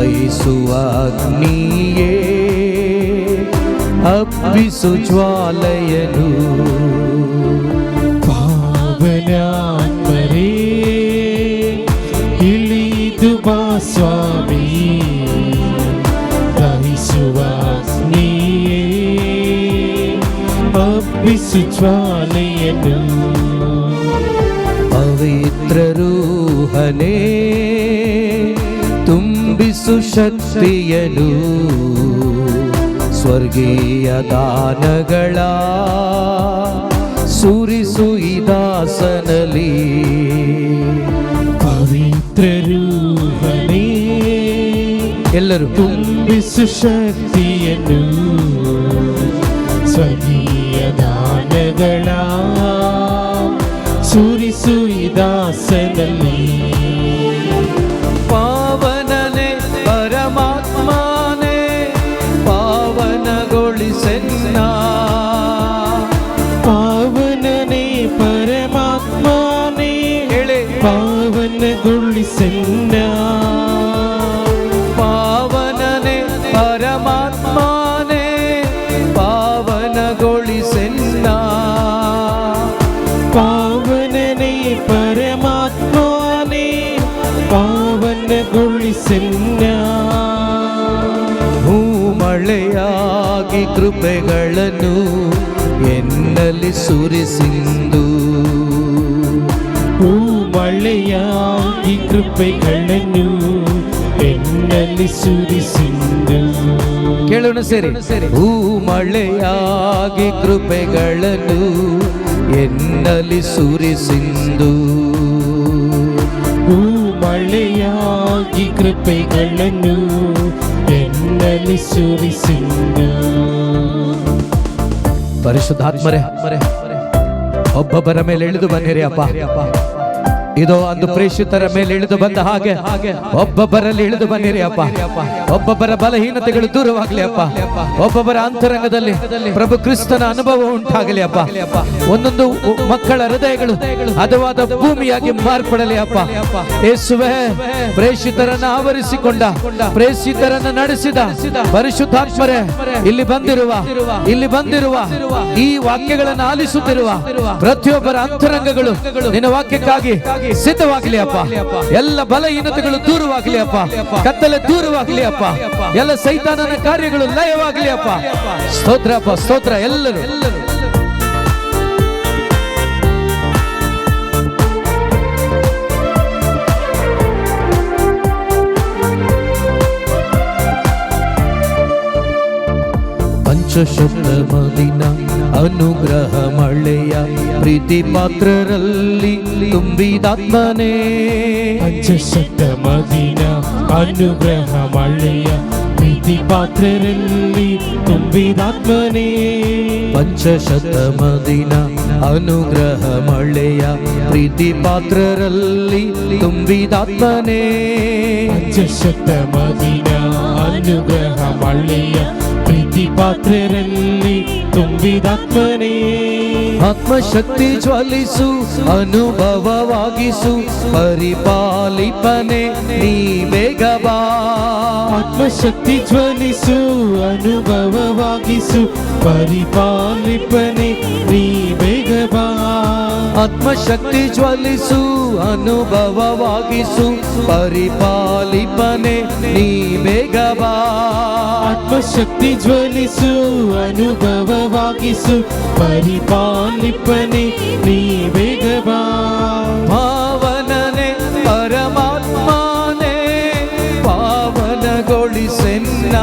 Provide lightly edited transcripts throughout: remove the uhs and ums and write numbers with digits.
ದಹಿಸುವ ಅಗ್ನಿಯೇ ಹಬ್ಬಿಸು ಜ್ವಾಲೆಯನು. ಪಾವನಾತ್ಮರೇ ಇಳಿದು ಬಾ ಸ್ವಾಮಿ, ದಹಿಸುವ ಅಗ್ನಿಯೇ ಹಬ್ಬಿಸು ಜ್ವಾಲೆಯನು. ಪವಿತ್ರ ರೂಹನೇ ತುಂಬಿಸು ಶಕ್ತಿಯನು, ಸ್ವರ್ಗೀಯ ದಾನಗಳ ಸುರಿಸು ಈ ದಾಸನಲ್ಲಿ. ಪವಿತ್ರ ರೂಹನೇ ಎಲ್ಲರೂ ತುಂಬಿಸು ಶಕ್ತಿಯನ್ನು, ಸ್ವರ್ಗೀಯ ದಾನಗಳ ಸುರಿಸು ಈ ದಾಸನಲ್ಲಿ. ಪಾವನನೆ ಪರಮಾತ್ಮನೇ ಪಾವನಗೊಳಿಸೆನ್ನ, ಪಾವನನೇ ಪರಮಾತ್ಮನೇ ಪಾವನಗೊಳಿಸೆನ್ನ. ಪಾವನನೆ ಪರಮಾತ್ಮನೇ ಪಾವನಗೊಳಿಸೆನ್ನ, ಪಾವನನೇ ಪರಮಾತ್ಮನೇ ಪಾವನಗೊಳಿಸೆನ್ನ. ಭೂಮಳೆಯಾಗಿ ಕೃಪೆಗಳನ್ನು ಎನ್ನಲ್ಲಿ ಸುರಿಸಿಂದು, ಮಳೆಯಾಗಿ ಕೃಪೆಗಳನ್ನು ಎನ್ನಲ್ಲಿ ಸುರಿಸಿಂದು. ಕೇಳೋಣ ಸೇರಿ. ಭೂಮಳೆಯಾಗಿ ಕೃಪೆಗಳನ್ನು ಎನ್ನಲ್ಲಿ ಸುರಿಸಿಂದು, ಮಳೆಯಾಗಿ ಕೃಪೆಗಳನ್ನು ಎನ್ನಲ್ಲಿ ಸುರಿಸಿಂದು. ಪರಿಶುದ್ಧಾತ್ಮರೇ ಒಬ್ಬೊಬ್ಬರ ಮೇಲೆ ಇಳಿದು ಬನ್ನಿರಿ ಅಪ್ಪ. ಇದೋ ಅಂದು ಪ್ರೇಷಿತರ ಮೇಲೆ ಇಳಿದು ಬಂದ ಹಾಗೆ ಒಬ್ಬೊಬ್ಬರಲ್ಲಿ ಇಳಿದು ಬನ್ನಿರಿ ಅಪ್ಪ. ಒಬ್ಬೊಬ್ಬರ ಬಲಹೀನತೆಗಳು ದೂರವಾಗಲಿ ಅಪ್ಪ. ಒಬ್ಬೊಬ್ಬರ ಅಂತರಂಗದಲ್ಲಿ ಪ್ರಭು ಕ್ರಿಸ್ತನ ಅನುಭವ ಉಂಟಾಗಲಿ ಅಪ್ಪ. ಒಂದೊಂದು ಮಕ್ಕಳ ಹೃದಯಗಳು ಹದವಾದ ಭೂಮಿಯಾಗಿ ಮಾರ್ಪಡಲಿ ಅಪ್ಪ. ಯೇಸುವೇ, ಪ್ರೇಷಿತರನ್ನ ಆವರಿಸಿಕೊಂಡ, ಪ್ರೇಷಿತರನ್ನ ನಡೆಸಿದ ಪರಿಶುದ್ಧಾತ್ಮರೇ, ಇಲ್ಲಿ ಬಂದಿರುವ ಈ ವಾಕ್ಯಗಳನ್ನು ಆಲಿಸುತ್ತಿರುವ ಪ್ರತಿಯೊಬ್ಬರ ಅಂತರಂಗಗಳು ನಿನ್ನ ವಾಕ್ಯಕ್ಕಾಗಿ ಸಿದ್ಧವಾಗಲಿ ಅಪ್ಪ. ಎಲ್ಲ ಬಲಹೀನತೆಗಳು ದೂರವಾಗಲಿ ಅಪ್ಪ. ಕತ್ತಲೆ ದೂರವಾಗಲಿ ಅಪ್ಪ. ಎಲ್ಲ ಸೈತಾನನ ಕಾರ್ಯಗಳು ಲಯವಾಗಲಿ ಅಪ್ಪ. ಸ್ತೋತ್ರ ಅಪ್ಪ, ಸ್ತೋತ್ರ. ಎಲ್ಲರೂ ಪಂಚಶತಮದಿನ ಅನುಗ್ರಹ ಮಳೆಯ ಪ್ರೀತಿ ಪಾತ್ರರಲ್ಲಿ ತುಂಬಿದಾತ್ಮನೇ. ಪಂಚಶತಮದಿನ ಅನುಗ್ರಹ ಮಳೆಯ ಪ್ರೀತಿ ಪಾತ್ರರಲ್ಲಿ ತುಂಬಿದಾತ್ಮನೇ. ಪಂಚಶತಮದಿನ ಅನುಗ್ರಹ ಮಳೆಯ ಪ್ರೀತಿ ಪಾತ್ರರಲ್ಲಿ ತುಂಬಿದಾತ್ಮನೇ. ಪಂಚಶತಮದಿನ ಅನುಗ್ರಹ ಮಳೆಯ ಪ್ರೀತಿ ಪಾತ್ರರಲ್ಲಿ ತುಂಬಿದಾತ್ಮನೇ. ಆತ್ಮಶಕ್ತಿ ಜ್ವಲಿಸು, ಅನುಭವವಾಗಿಸು, ಪರಿಪಾಲಿಪನೆ ನೀ ಬೇಗ ಬಾ. ಆತ್ಮಶಕ್ತಿ ಜ್ವಲಿಸು, ಅನುಭವವಾಗಿಸು, ಪರಿಪಾಲಿಪನೆ ನೀ ಬೇಗ ಬಾ. ಆತ್ಮಶಕ್ತಿ ಜ್ವಲಿಸು, ಅನುಭವವಾಗಿಸು, ಪರಿಪಾಲಿಪನೆ ನೀ ಬೇಗ ಬಾ. ಆತ್ಮಶಕ್ತಿ ಜ್ವಲಿಸು, ಅನುಭವವಾಗಿಸು, ಪರಿಪಾಲಿಪನೆ ನೀ ಬೇಗ ಬಾ. ಪಾವನನೆ ಪರಮಾತ್ಮನೇ ಪಾವನಗೊಳಿಸೆನ್ನ,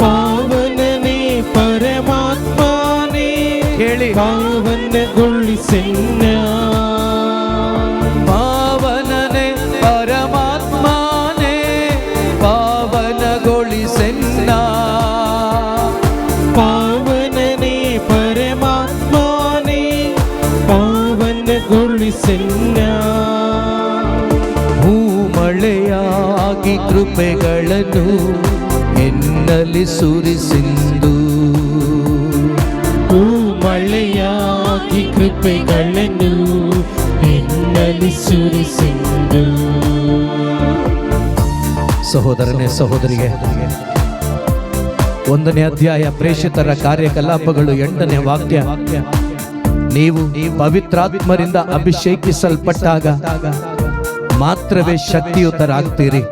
ಪಾವನನೇ ಪರಮಾತ್ಮನೇ ಹೇಳಿ. ಪಾವನಗೊಳಿಸೆನ್ನ, ಪಾವನನೆ ಪರಮಾತ್ಮನೇ ಪಾವನಗೊಳಿಸೆನ್ನ, ಪಾವನನೇ ಪರಮಾತ್ಮನೇ ಪಾವನಗೊಳಿಸೆನ್ನ. ಭೂಮಳೆಯಾಗಿ ಕೃಪೆಗಳನ್ನು ಎನ್ನಲ್ಲಿ ಸುರಿಸಿಂದು, ಮಳೆಯಾಗಿ ಕೃಪೆಗಳನ್ನು ಎನ್ನಲ್ಲಿ ಸುರಿಸಿಂದು. ಸಹೋದರನೇ ಸಹೋದರಿಗೆ, 1ನೇ ಅಧ್ಯಾಯ ಪ್ರೇಷಿತರ ಕಾರ್ಯಕಲಾಪಗಳು 8ನೇ ವಾಕ್ಯ. ನೀವು ಪವಿತ್ರಾತ್ಮರಿಂದ ಅಭಿಷೇಕಿಸಲ್ಪಟ್ಟಾಗ ಮಾತ್ರವೇ ಶಕ್ತಿಯುತರಾಗ್ತೀರಿ.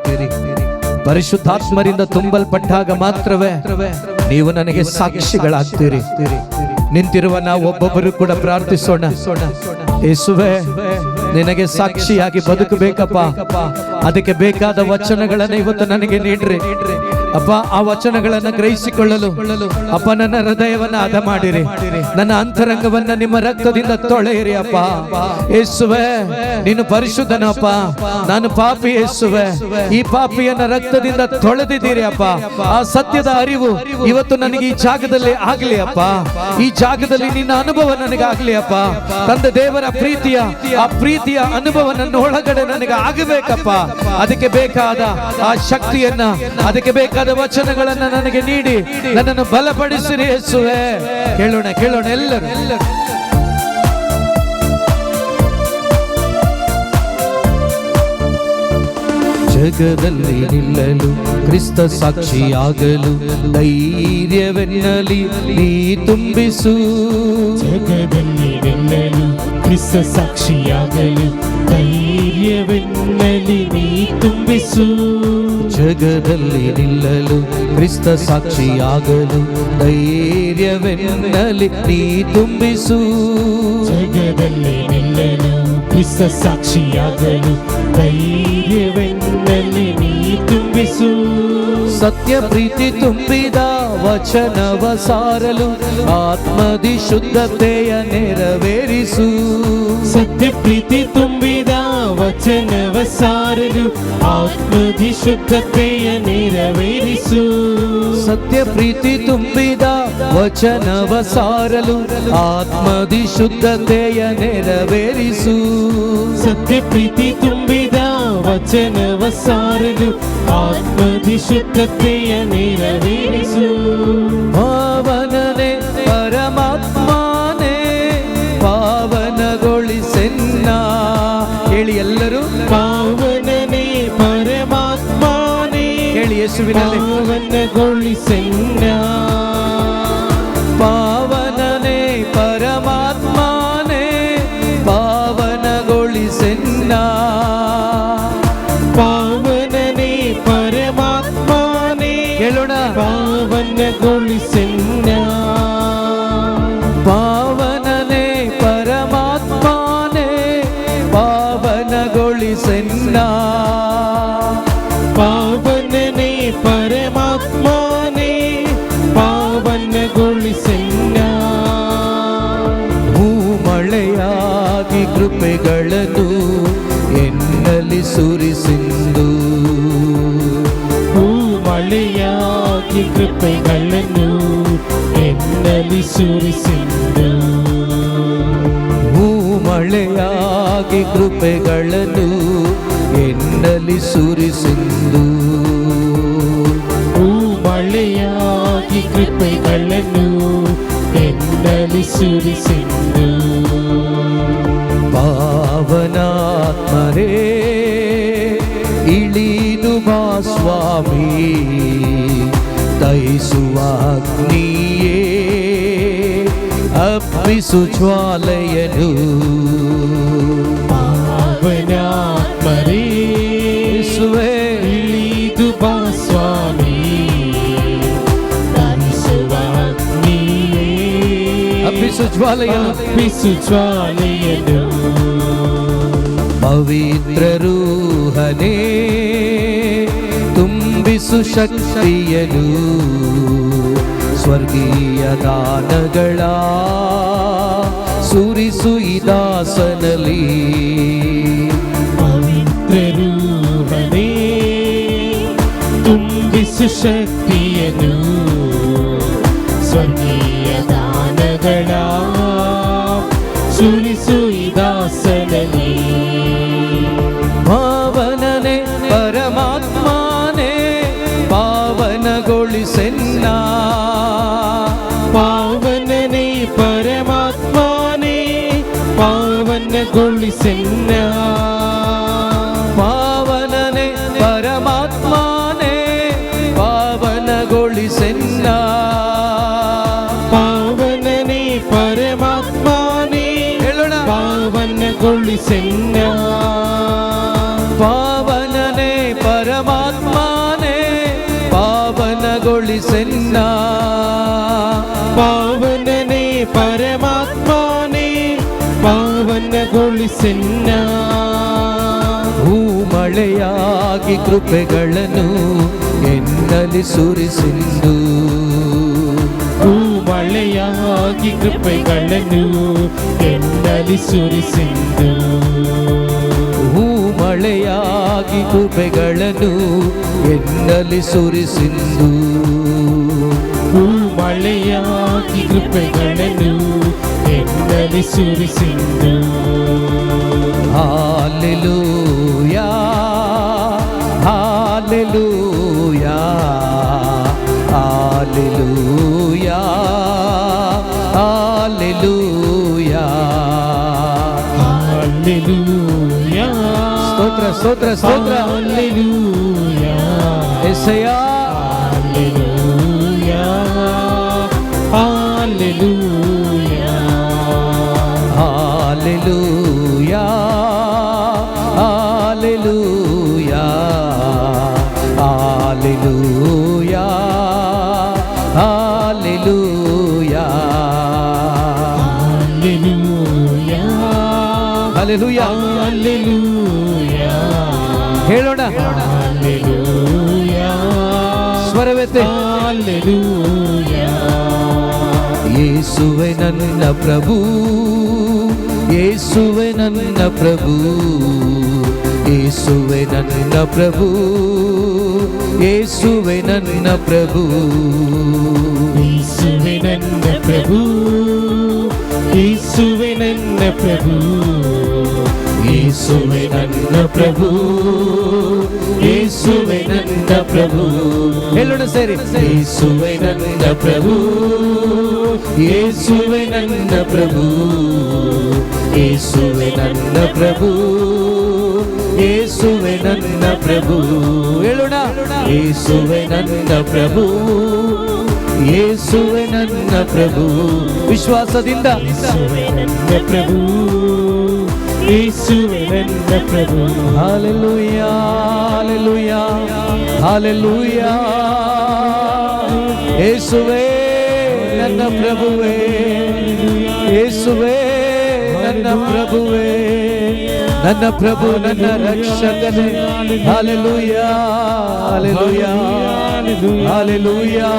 ಪರಿಶುದ್ಧಾತ್ಮರಿಂದ ತುಂಬಲ್ಪಟ್ಟಾಗ ಮಾತ್ರವೇ ನೀವು ನನಗೆ ಸಾಕ್ಷಿಗಳಾಗ್ತೀರಿ. ನಿಂತಿರುವ ನಾವು ಒಬ್ಬೊಬ್ಬರು ಕೂಡ ಪ್ರಾರ್ಥಿಸೋಣ. ಯೇಸುವೇ, ನಿನಗೆ ಸಾಕ್ಷಿಯಾಗಿ ಬದುಕಬೇಕಪ್ಪ. ಅದಕ್ಕೆ ಬೇಕಾದ ವಚನಗಳನ್ನು ಇವತ್ತು ನನಗೆ ನೀಡ್ರಿ ಅಪ್ಪ. ಆ ವಚನಗಳನ್ನು ಗ್ರಹಿಸಿಕೊಳ್ಳಲು ಅಪ್ಪ ನನ್ನ ಹೃದಯವನ್ನ ಹದ ಮಾಡಿರಿ, ನನ್ನ ಅಂತರಂಗವನ್ನ ನಿಮ್ಮ ರಕ್ತದಿಂದ ತೊಳೆಯಿರಿ ಅಪ್ಪ. ಯೇಸುವೇ, ನೀನು ಪರಿಶುದ್ಧನಪ್ಪ, ನಾನು ಪಾಪಿ. ಯೇಸುವೇ, ಈ ಪಾಪಿಯನ್ನ ರಕ್ತದಿಂದ ತೊಳೆದಿದ್ದೀರಿ ಅಪ್ಪ. ಆ ಸತ್ಯದ ಅರಿವು ಇವತ್ತು ನನಗೆ ಈ ಜಾಗದಲ್ಲಿ ಆಗ್ಲಿ ಅಪ್ಪ. ಈ ಜಾಗದಲ್ಲಿ ನಿನ್ನ ಅನುಭವ ನನಗೆ ಆಗ್ಲಿ ಅಪ್ಪ. ತಂದೆ ದೇವರ ಆ ಪ್ರೀತಿಯ ಅನುಭವ ನನ್ನ ಒಳಗಡೆ ನನಗೆ ಆಗಬೇಕಪ್ಪ. ಅದಕ್ಕೆ ಬೇಕಾದ ಆ ಶಕ್ತಿಯನ್ನ, ಅದಕ್ಕೆ ಬೇಕಾದ ವಚನಗಳನ್ನ ನನಗೆ ನೀಡಿ ನನ್ನನ್ನು ಬಲಪಡಿಸಿರಿ ಯೇಸುವೇ. ಕೇಳೋಣ ಎಲ್ಲರೂ. ಜಗದಲ್ಲಿ ನಿಲ್ಲಲು, ಕ್ರಿಸ್ತ ಸಾಕ್ಷಿಯಾಗಲು ಧೈರ್ಯವೆನ್ನಲಿ ನೀ ತುಂಬಿಸು. ಜಗದಲ್ಲಿ ನಿಲ್ಲಲು, ಕ್ರಿಸ್ತ ಸಾಕ್ಷಿಯಾಗಲು ಧೈರ್ಯವೆನ್ನಲಿ ನೀ ತುಂಬಿಸು. ಜಗದಲ್ಲಿ ನಿಲ್ಲಲು, ಕ್ರಿಸ್ತ ಸಾಕ್ಷಿಯಾಗಲು ಧೈರ್ಯವೆನ್ನಲಿ ನೀ ತುಂಬಿಸು. ಜಗದಲ್ಲಿ ನಿಲ್ಲಲು, ಕ್ರಿಸ್ತ ಸಾಕ್ಷಿಯಾಗಲು ಧೈರ್ಯವೆನ್ನಲಿ ನೀ ತುಂಬಿಸು. ಸತ್ಯ ಪ್ರೀತಿ ತುಂಬಿದ ವಚನವ ಸಾರಲು ಆತ್ಮದಿ ಶುದ್ಧತೆಯ ನೆರವೇರಿಸು. ಸತ್ಯ ಪ್ರೀತಿ ತುಂಬಿದ ವಚನವ ಸಾರಲು ಆತ್ಮದಿ ಶುದ್ಧತೆಯ ನೆರವೇರಿಸು. ಸತ್ಯ ಪ್ರೀತಿ ತುಂಬಿದ ವಚನವ ಸಾರಲು ಆತ್ಮದಿ ಶುದ್ಧತೆಯ ನೆರವೇರಿಸು. ಸತ್ಯ ಪ್ರೀತಿ ತುಂಬಿದ ವಚನವ ಸಾರಲು ಆತ್ಮದಿ ಶುದ್ಧತೆಯ ನೆರವೇರಿಸು. ಪಾವನನೇ ಪರಮಾತ್ಮನೇ ಪಾವನಗೊಳಿಸೆನ್ನ. ಹೇಳಿ ಎಲ್ಲರೂ, ಪಾವನನೇ ಪರಮಾತ್ಮನೇ ಹೇಳಿ ಯೇಸುವಿನಲ್ಲಿ, ಪಾವನಗೊಳಿಸೆನ್ನ. ಪಾವನನೇ ಪರಮಾತ್ಮನೇ ಪಾವನಗೊಳಿಸೆನ್ನ. ಪಾವನನೇ ಪರಮಾತ್ಮನೇ ಹೇಳೋಣ, ಪಾವನಗೊಳಿಸೆನ್ನ. ಪಾವನನೇ ಪರಮಾತ್ಮನೇ ಪಾವನಗೊಳಿಸೆನ್ನ. ಪಾವನನೇ ಪರಮಾತ್ಮನೇ ಪಾವನಗೊಳಿಸೆನ್ನ. ಭೂಮಳೆಯಾಗಿ ಕೃಪೆಗಳನ್ನು ಎನ್ನಲಿ ಸುರಿಸಿಂದು. ಭೂಮಳೆಯಾಗಿ ಕೃಪೆಗಳನ್ನು ಎನ್ನಲಿ ಸುರಿಸಿಂದು. ಭೂಮಳೆಯಾಗಿ ಕೃಪೆಗಳನ್ನು ಎನ್ನಲಿ ಸುರಿಸಿಂದು. ಭೂಮಳೆಯಾಗಿ ಕೃಪೆಗಳನ್ನು ಎನ್ನಲಿ ಸುರಿಸಿಂದು. ಪಾವನಾತ್ಮರೇ ಇಳಿದು ಬಾ ಸ್ವಾಮಿ, ದಯಿಸುವ ಅಗ್ನಿಯೇ ಅಪ್ಪಿಸು ಜ್ವಾಲೆಯನು. ಪಾವನಾತ್ಮರೇ ಯೇಸುವೇ, ಇಳಿದು ಬಾ ಸ್ವಾಮಿ, ದಯಿಸುವ ಅಗ್ನಿಯೇ ಅಪ್ಪಿಸು ಜ್ವಾಲೆಯನು. ಅಪ್ಪಿಸು ಜ್ವಾಲೆಯನು. ಪವಿತ್ರ ರೂಹನೇ ತುಂಬಿಸು ಶಕ್ತಿಯನು. ಸ್ವರ್ಗೀಯ ದಾನಗಳ ಸುರಿಸು ಈ ದಾಸನಲ್ಲಿ. ಪವಿತ್ರ ರೂಹನೇ ತುಂಬಿಸು ಶಕ್ತಿಯನು. ಸ್ವರ್ಗೀಯ ದಾನಗಳ ಸುರಿಸು ಈ ದಾಸನಲ್ಲಿ. ಪಾವನನೇ ಪರಮಾತ್ಮನೇ ಪಾವನಗೊಳಿಸೆನ್ನ. ಪಾವನನೇ ಪರಮಾತ್ಮನೇ ಪಾವನಗೊಳಿಸೆನ್ನ. ಪಾವನನೇ ಪರಮಾತ್ಮನೇ ಸುರಿಸೆನ್ನ ಪಾವನನೇ ಪರಮಾತ್ಮನೇ ಪಾವನಗೊಳಿಸೆನ್ನ ಮಳೆಯಾಗಿ ಕೃಪೆಗಳನ್ನು ಎನ್ನಲಿ ಸುರಿಸಿಂದು ಮಳೆಯಾಗಿ ಕೃಪೆಗಳನ್ನು ಎನ್ನಲಿ ಸುರಿಸಿಂದು ಮಳೆಯಾಗಿ ಕೃಪೆಗಳನ್ನು ಎನ್ನಲಿ ಸುರಿಸಿಂದು ಮಳೆಯಾಗಿ ಕೃಪೆಗಳನ್ನು ಎನ್ನಲಿ ಸುರಿಸಿಂದು hallelujah hallelujah hallelujah hallelujah hallelujah ಸ್ತೋತ್ರ ಸ್ತೋತ್ರ ಸ್ತೋತ್ರ ಹಲ್ಲೆಲೂಯಾ యేసయ్య hallelujah hallelujah hallelujah hallelujah hallelujah hallelujah hallelujah hallelujah hallelujah ಹೇಳೋಣ ಹಲ್ಲೆಲೂಯಾ ಸ್ವರವೆತ್ತೆ ಹಲ್ಲೆಲೂಯಾ ಯೇಸುವೆ ನನ್ನ ಪ್ರಭು ಯೇಸುವೆ ನನ್ನ ಪ್ರಭು ಯೇಸುವೆ ನನ್ನ ಪ್ರಭು ಯೇಸುವೆ ನನ್ನ ಪ್ರಭು ಯೇಸುವೆ ನನ್ನ ಪ್ರಭು ಯೇಸುವೆ ನನ್ನ ಪ್ರಭು ಯೇಸುವೆ ನನ್ನ ಪ್ರಭು ಯೇಸುವೆ ನನ್ನ ಪ್ರಭು ಹೇಳೋಣ ಸೇರಿ ಯೇಸುವೆ ನನ್ನ ಪ್ರಭು ಯೇಸುವೆ ನನ್ನ ಪ್ರಭು ಯೇಸುವೆ ನನ್ನ ಪ್ರಭು ಯೇಸುವೆ ನನ್ನ ಪ್ರಭು ಹೇಳೋಣ ಯೇಸುವೆ ನನ್ನ ಪ್ರಭು ಯೇಸುವೆ ನನ್ನ ಪ್ರಭು ವಿಶ್ವಾಸದಿಂದ ಯೇಸುವೆ ನನ್ನ ಪ್ರಭು ಯೇಸುವೆ ನನ್ನ ಪ್ರಭು ಹಾಲೆಲೂಯಾ ಹಾಲೆಲೂಯಾ ಹಾಲೆಲೂಯಾ ಯೇಸುವೆ ನನ್ನ ಪ್ರಭುವೇ ಯೇಸುವೆ ನನ್ನ ಪ್ರಭುವೇ ನನ್ನ ಪ್ರಭು ನನ್ನ ರಕ್ಷಕನೇ hallelujah hallelujah hallelujah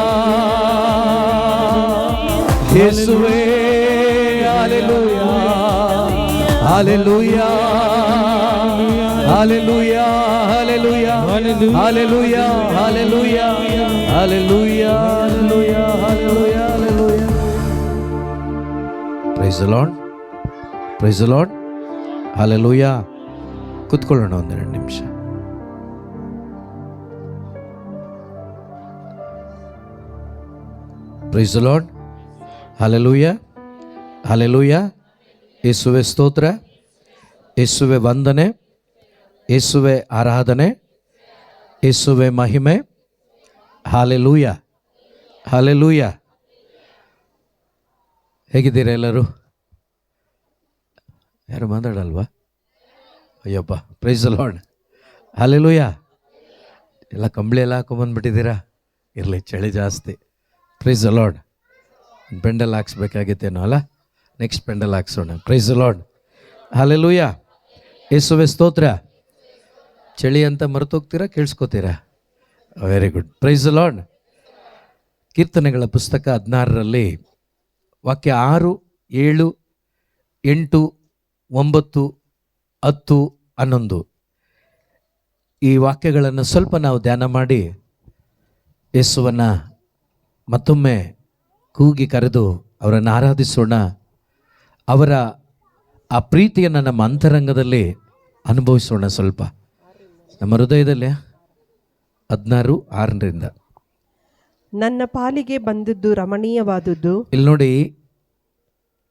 hallelujah hallelujah hallelujah hallelujah hallelujah hallelujah hallelujah hallelujah hallelujah hallelujah hallelujah praise the Lord praise the Lord hallelujah ಕೂತ್ಕೊಳ್ಳೋಣ ಒಂದೆರಡು ನಿಮಿಷ praise the Lord hallelujah hallelujah ಯೇಸುವೆ ಸ್ತೋತ್ರ ಯೇಸುವೆ ವಂದನೆ ಯೇಸುವೆ ಆರಾಧನೆ ಯೇಸುವೆ ಮಹಿಮೆ ಹಾಲೆಲೂಯಾ ಹಾಲೆಲೂಯಾ ಹೇಗಿದ್ದೀರಾ ಎಲ್ಲರೂ ಯಾರು ಮಾತಾಡಲ್ವಾ ಅಯ್ಯಪ್ಪ ಪ್ರೈಸ್ ದಿ ಲಾರ್ಡ್ ಹಾಲೆಲೂಯಾ ಎಲ್ಲ ಕಂಬಳಿ ಎಲ್ಲ ಹಾಕೊಂಬಂದ್ಬಿಟ್ಟಿದ್ದೀರಾ ಇರಲಿ ಚಳಿ ಜಾಸ್ತಿ ಪ್ರೈಸ್ ದಿ ಲಾರ್ಡ್ ಪೆಂಡಲ್ ಹಾಕ್ಸ್ಬೇಕಾಗಿತ್ತೇನೋ ಅಲ್ಲ ನೆಕ್ಸ್ಟ್ ಪೆಂಡಲ್ ಹಾಕ್ಸೋಣ ಪ್ರೈಸ್ ದಿ ಲಾರ್ಡ್ ಹಾಲೆಲೂಯಾ ಯೇಸುವೆ ಸ್ತೋತ್ರ ಚಳಿ ಅಂತ ಮರೆತೋಗ್ತೀರಾ ಕೇಳಿಸ್ಕೋತೀರಾ very good praise the Lord ಕೀರ್ತನೆಗಳ ಪುಸ್ತಕ 16ರಲ್ಲಿ ವಾಕ್ಯ 6, 7, 8, 9, 10, 11 ಈ ವಾಕ್ಯಗಳನ್ನು ಸ್ವಲ್ಪ ನಾವು ಧ್ಯಾನ ಮಾಡಿ ಯೇಸುವನ್ನು ಮತ್ತೊಮ್ಮೆ ಕೂಗಿ ಕರೆದು ಅವರನ್ನು ಆರಾಧಿಸೋಣ. ಅವರ ಆ ಪ್ರೀತಿಯನ್ನು ನಮ್ಮ ಅಂತರಂಗದಲ್ಲಿ ಅನುಭವಿಸೋಣ. ಸ್ವಲ್ಪ ನಮ್ಮ ಹೃದಯದಲ್ಲಿ 16:6 ನನ್ನ ಪಾಲಿಗೆ ಬಂದದ್ದು ರಮಣೀಯವಾದದ್ದು. ಇಲ್ಲಿ ನೋಡಿ,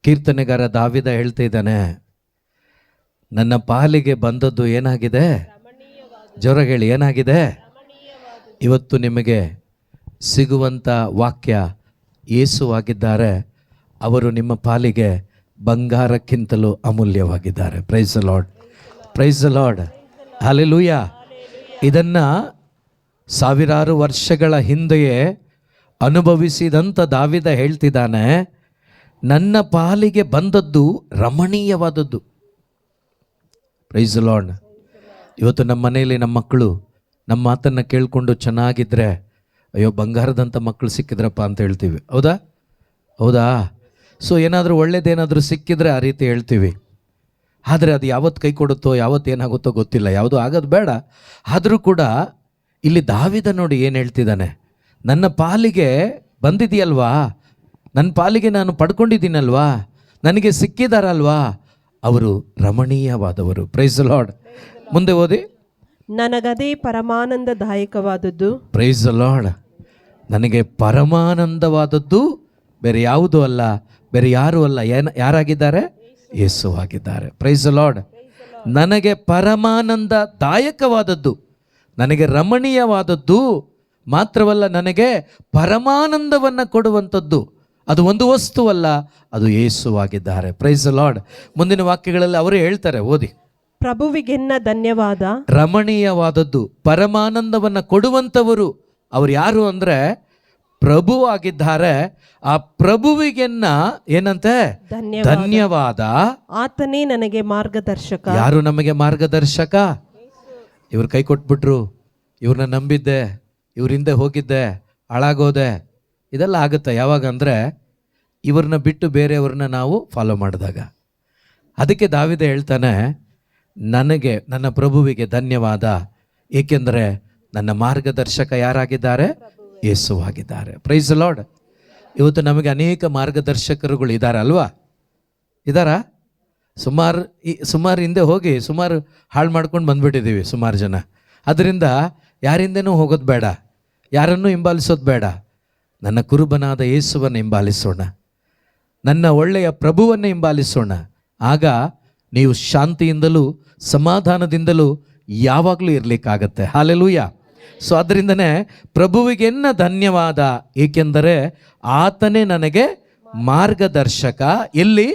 ಕೀರ್ತನೆಗಾರ ದಾವಿದ ಹೇಳ್ತಾ ಇದ್ದಾನೆ, ನನ್ನ ಪಾಲಿಗೆ ಬಂದದ್ದು ಏನಾಗಿದೆ? ಜೋರ ಹೇಳಿ, ಏನಾಗಿದೆ? ಇವತ್ತು ನಿಮಗೆ ಸಿಗುವಂಥ ವಾಕ್ಯ ಯೇಸುವಾಗಿದ್ದಾರೆ. ಅವರು ನಿಮ್ಮ ಪಾಲಿಗೆ ಬಂಗಾರಕ್ಕಿಂತಲೂ ಅಮೂಲ್ಯವಾಗಿದ್ದಾರೆ. Praise the Lord, praise the Lord, hallelujah. ಇದನ್ನು ಸಾವಿರಾರು ವರ್ಷಗಳ ಹಿಂದೆಯೇ ಅನುಭವಿಸಿದಂಥ ದಾವಿದ ಹೇಳ್ತಿದ್ದಾನೆ, ನನ್ನ ಪಾಲಿಗೆ ಬಂದದ್ದು ರಮಣೀಯವಾದದ್ದು. Price the lord. ಇವತ್ತು ನಮ್ಮ ಮನೆಯಲ್ಲಿ ನಮ್ಮ ಮಕ್ಕಳು ನಮ್ಮ ಮಾತನ್ನು ಕೇಳಿಕೊಂಡು ಚೆನ್ನಾಗಿದ್ದರೆ, ಅಯ್ಯೋ ಬಂಗಾರದಂಥ ಮಕ್ಕಳು ಸಿಕ್ಕಿದ್ರಪ್ಪ ಅಂತ ಹೇಳ್ತೀವಿ. ಹೌದಾ? ಹೌದಾ? ಸೊ ಏನಾದರೂ ಒಳ್ಳೇದೇನಾದರೂ ಸಿಕ್ಕಿದ್ರೆ ಆ ರೀತಿ ಹೇಳ್ತೀವಿ. ಆದರೆ ಅದು ಯಾವತ್ತು ಕೈ ಕೊಡುತ್ತೋ ಯಾವತ್ತು ಏನಾಗುತ್ತೋ ಗೊತ್ತಿಲ್ಲ, ಯಾವುದೂ ಆಗೋದು ಬೇಡ. ಆದರೂ ಕೂಡ ಇಲ್ಲಿ ದಾವಿದ ನೋಡಿ ಏನು ಹೇಳ್ತಿದ್ದಾನೆ, ನನ್ನ ಪಾಲಿಗೆ ಬಂದಿದೆಯಲ್ವಾ, ನನ್ನ ಪಾಲಿಗೆ ನಾನು ಪಡ್ಕೊಂಡಿದ್ದೀನಲ್ವಾ, ನನಗೆ ಸಿಕ್ಕಿದಾರಲ್ವಾ, ಅವರು ರಮಣೀಯವಾದವರು. Price the Lord. ಮುಂದೆ ಓದಿ. ನನಗದೇ ಪರಮಾನಂದದಾಯಕವಾದದ್ದು. Praise the lord. ನನಗೆ ಪರಮಾನಂದವಾದದ್ದು ಬೇರೆ ಯಾವುದೂ ಅಲ್ಲ, ಬೇರೆ ಯಾರೂ ಅಲ್ಲ. ಯಾರಾಗಿದ್ದಾರೆ? ಯೇಸು ಆಗಿದ್ದಾರೆ. Praise the lord. ನನಗೆ ಪರಮಾನಂದದಾಯಕವಾದದ್ದು, ನನಗೆ ರಮಣೀಯವಾದದ್ದು ಮಾತ್ರವಲ್ಲ, ನನಗೆ ಪರಮಾನಂದವನ್ನು ಕೊಡುವಂಥದ್ದು ಅದು ಒಂದು ವಸ್ತುವಲ್ಲ, ಅದು ಯೇಸುವಾಗಿದ್ದಾರೆ. Praise the lord. ಮುಂದಿನ ವಾಕ್ಯಗಳಲ್ಲಿ ಅವರೇ ಹೇಳ್ತಾರೆ, ಓದಿ. ಪ್ರಭುವಿಗೆನ್ನ ಧನ್ಯವಾದ. ರಮಣೀಯವಾದದ್ದು, ಪರಮಾನಂದವನ್ನು ಕೊಡುವಂಥವರು ಅವ್ರು ಯಾರು ಅಂದರೆ ಪ್ರಭು ಆಗಿದ್ದಾರೆ. ಆ ಪ್ರಭುವಿಗೆನ್ನ ಏನಂತೆ? ಧನ್ಯವಾದ. ಆತನೇ ನನಗೆ ಮಾರ್ಗದರ್ಶಕ. ಯಾರು ನಮಗೆ ಮಾರ್ಗದರ್ಶಕ? ಇವ್ರು ಕೈ ಕೊಟ್ಬಿಟ್ರು, ಇವ್ರನ್ನ ನಂಬಿದ್ದೆ, ಇವ್ರ ಹಿಂದೆ ಹೋಗಿದ್ದೆ, ಹಾಳಾಗೋದೆ, ಇದೆಲ್ಲ ಆಗುತ್ತೆ. ಯಾವಾಗ ಅಂದರೆ ಇವ್ರನ್ನ ಬಿಟ್ಟು ಬೇರೆಯವ್ರನ್ನ ನಾವು ಫಾಲೋ ಮಾಡಿದಾಗ. ಅದಕ್ಕೆ ದಾವಿದ ಹೇಳ್ತಾನೆ, ನನಗೆ ನನ್ನ ಪ್ರಭುವಿಗೆ ಧನ್ಯವಾದ, ಏಕೆಂದರೆ ನನ್ನ ಮಾರ್ಗದರ್ಶಕ ಯಾರಾಗಿದ್ದಾರೆ? ಯೇಸುವಾಗಿದ್ದಾರೆ. Praise the lord. ಇವತ್ತು ನಮಗೆ ಅನೇಕ ಮಾರ್ಗದರ್ಶಕರುಗಳು ಇದ್ದಾರೆ ಅಲ್ವಾ? ಇದ್ದಾರಾ? ಸುಮಾರು ಹಿಂದೆ ಹೋಗಿ ಸುಮಾರು ಹಾಳು ಮಾಡ್ಕೊಂಡು ಬಂದ್ಬಿಟ್ಟಿದ್ದೀವಿ ಸುಮಾರು ಜನ. ಅದರಿಂದ ಯಾರಿಂದನೂ ಹೋಗೋದು ಬೇಡ, ಯಾರನ್ನೂ ಹಿಂಬಾಲಿಸೋದು ಬೇಡ. ನನ್ನ ಕುರುಬನಾದ ಯೇಸುವನ್ನು ಹಿಂಬಾಲಿಸೋಣ, ನನ್ನ ಒಳ್ಳೆಯ ಪ್ರಭುವನ್ನು ಹಿಂಬಾಲಿಸೋಣ. ಆಗ ನೀವು ಶಾಂತಿಯಿಂದಲೂ ಸಮಾಧಾನದಿಂದಲೂ ಯಾವಾಗಲೂ ಇರಲಿಕ್ಕಾಗತ್ತೆ. ಹಲ್ಲೆಲೂಯಾ. ಸೊ ಅದರಿಂದನೇ ಪ್ರಭುವಿಗೆನ್ನ ಧನ್ಯವಾದ, ಏಕೆಂದರೆ ಆತನೇ ನನಗೆ ಮಾರ್ಗದರ್ಶಕ. ಎಲ್ಲಿ?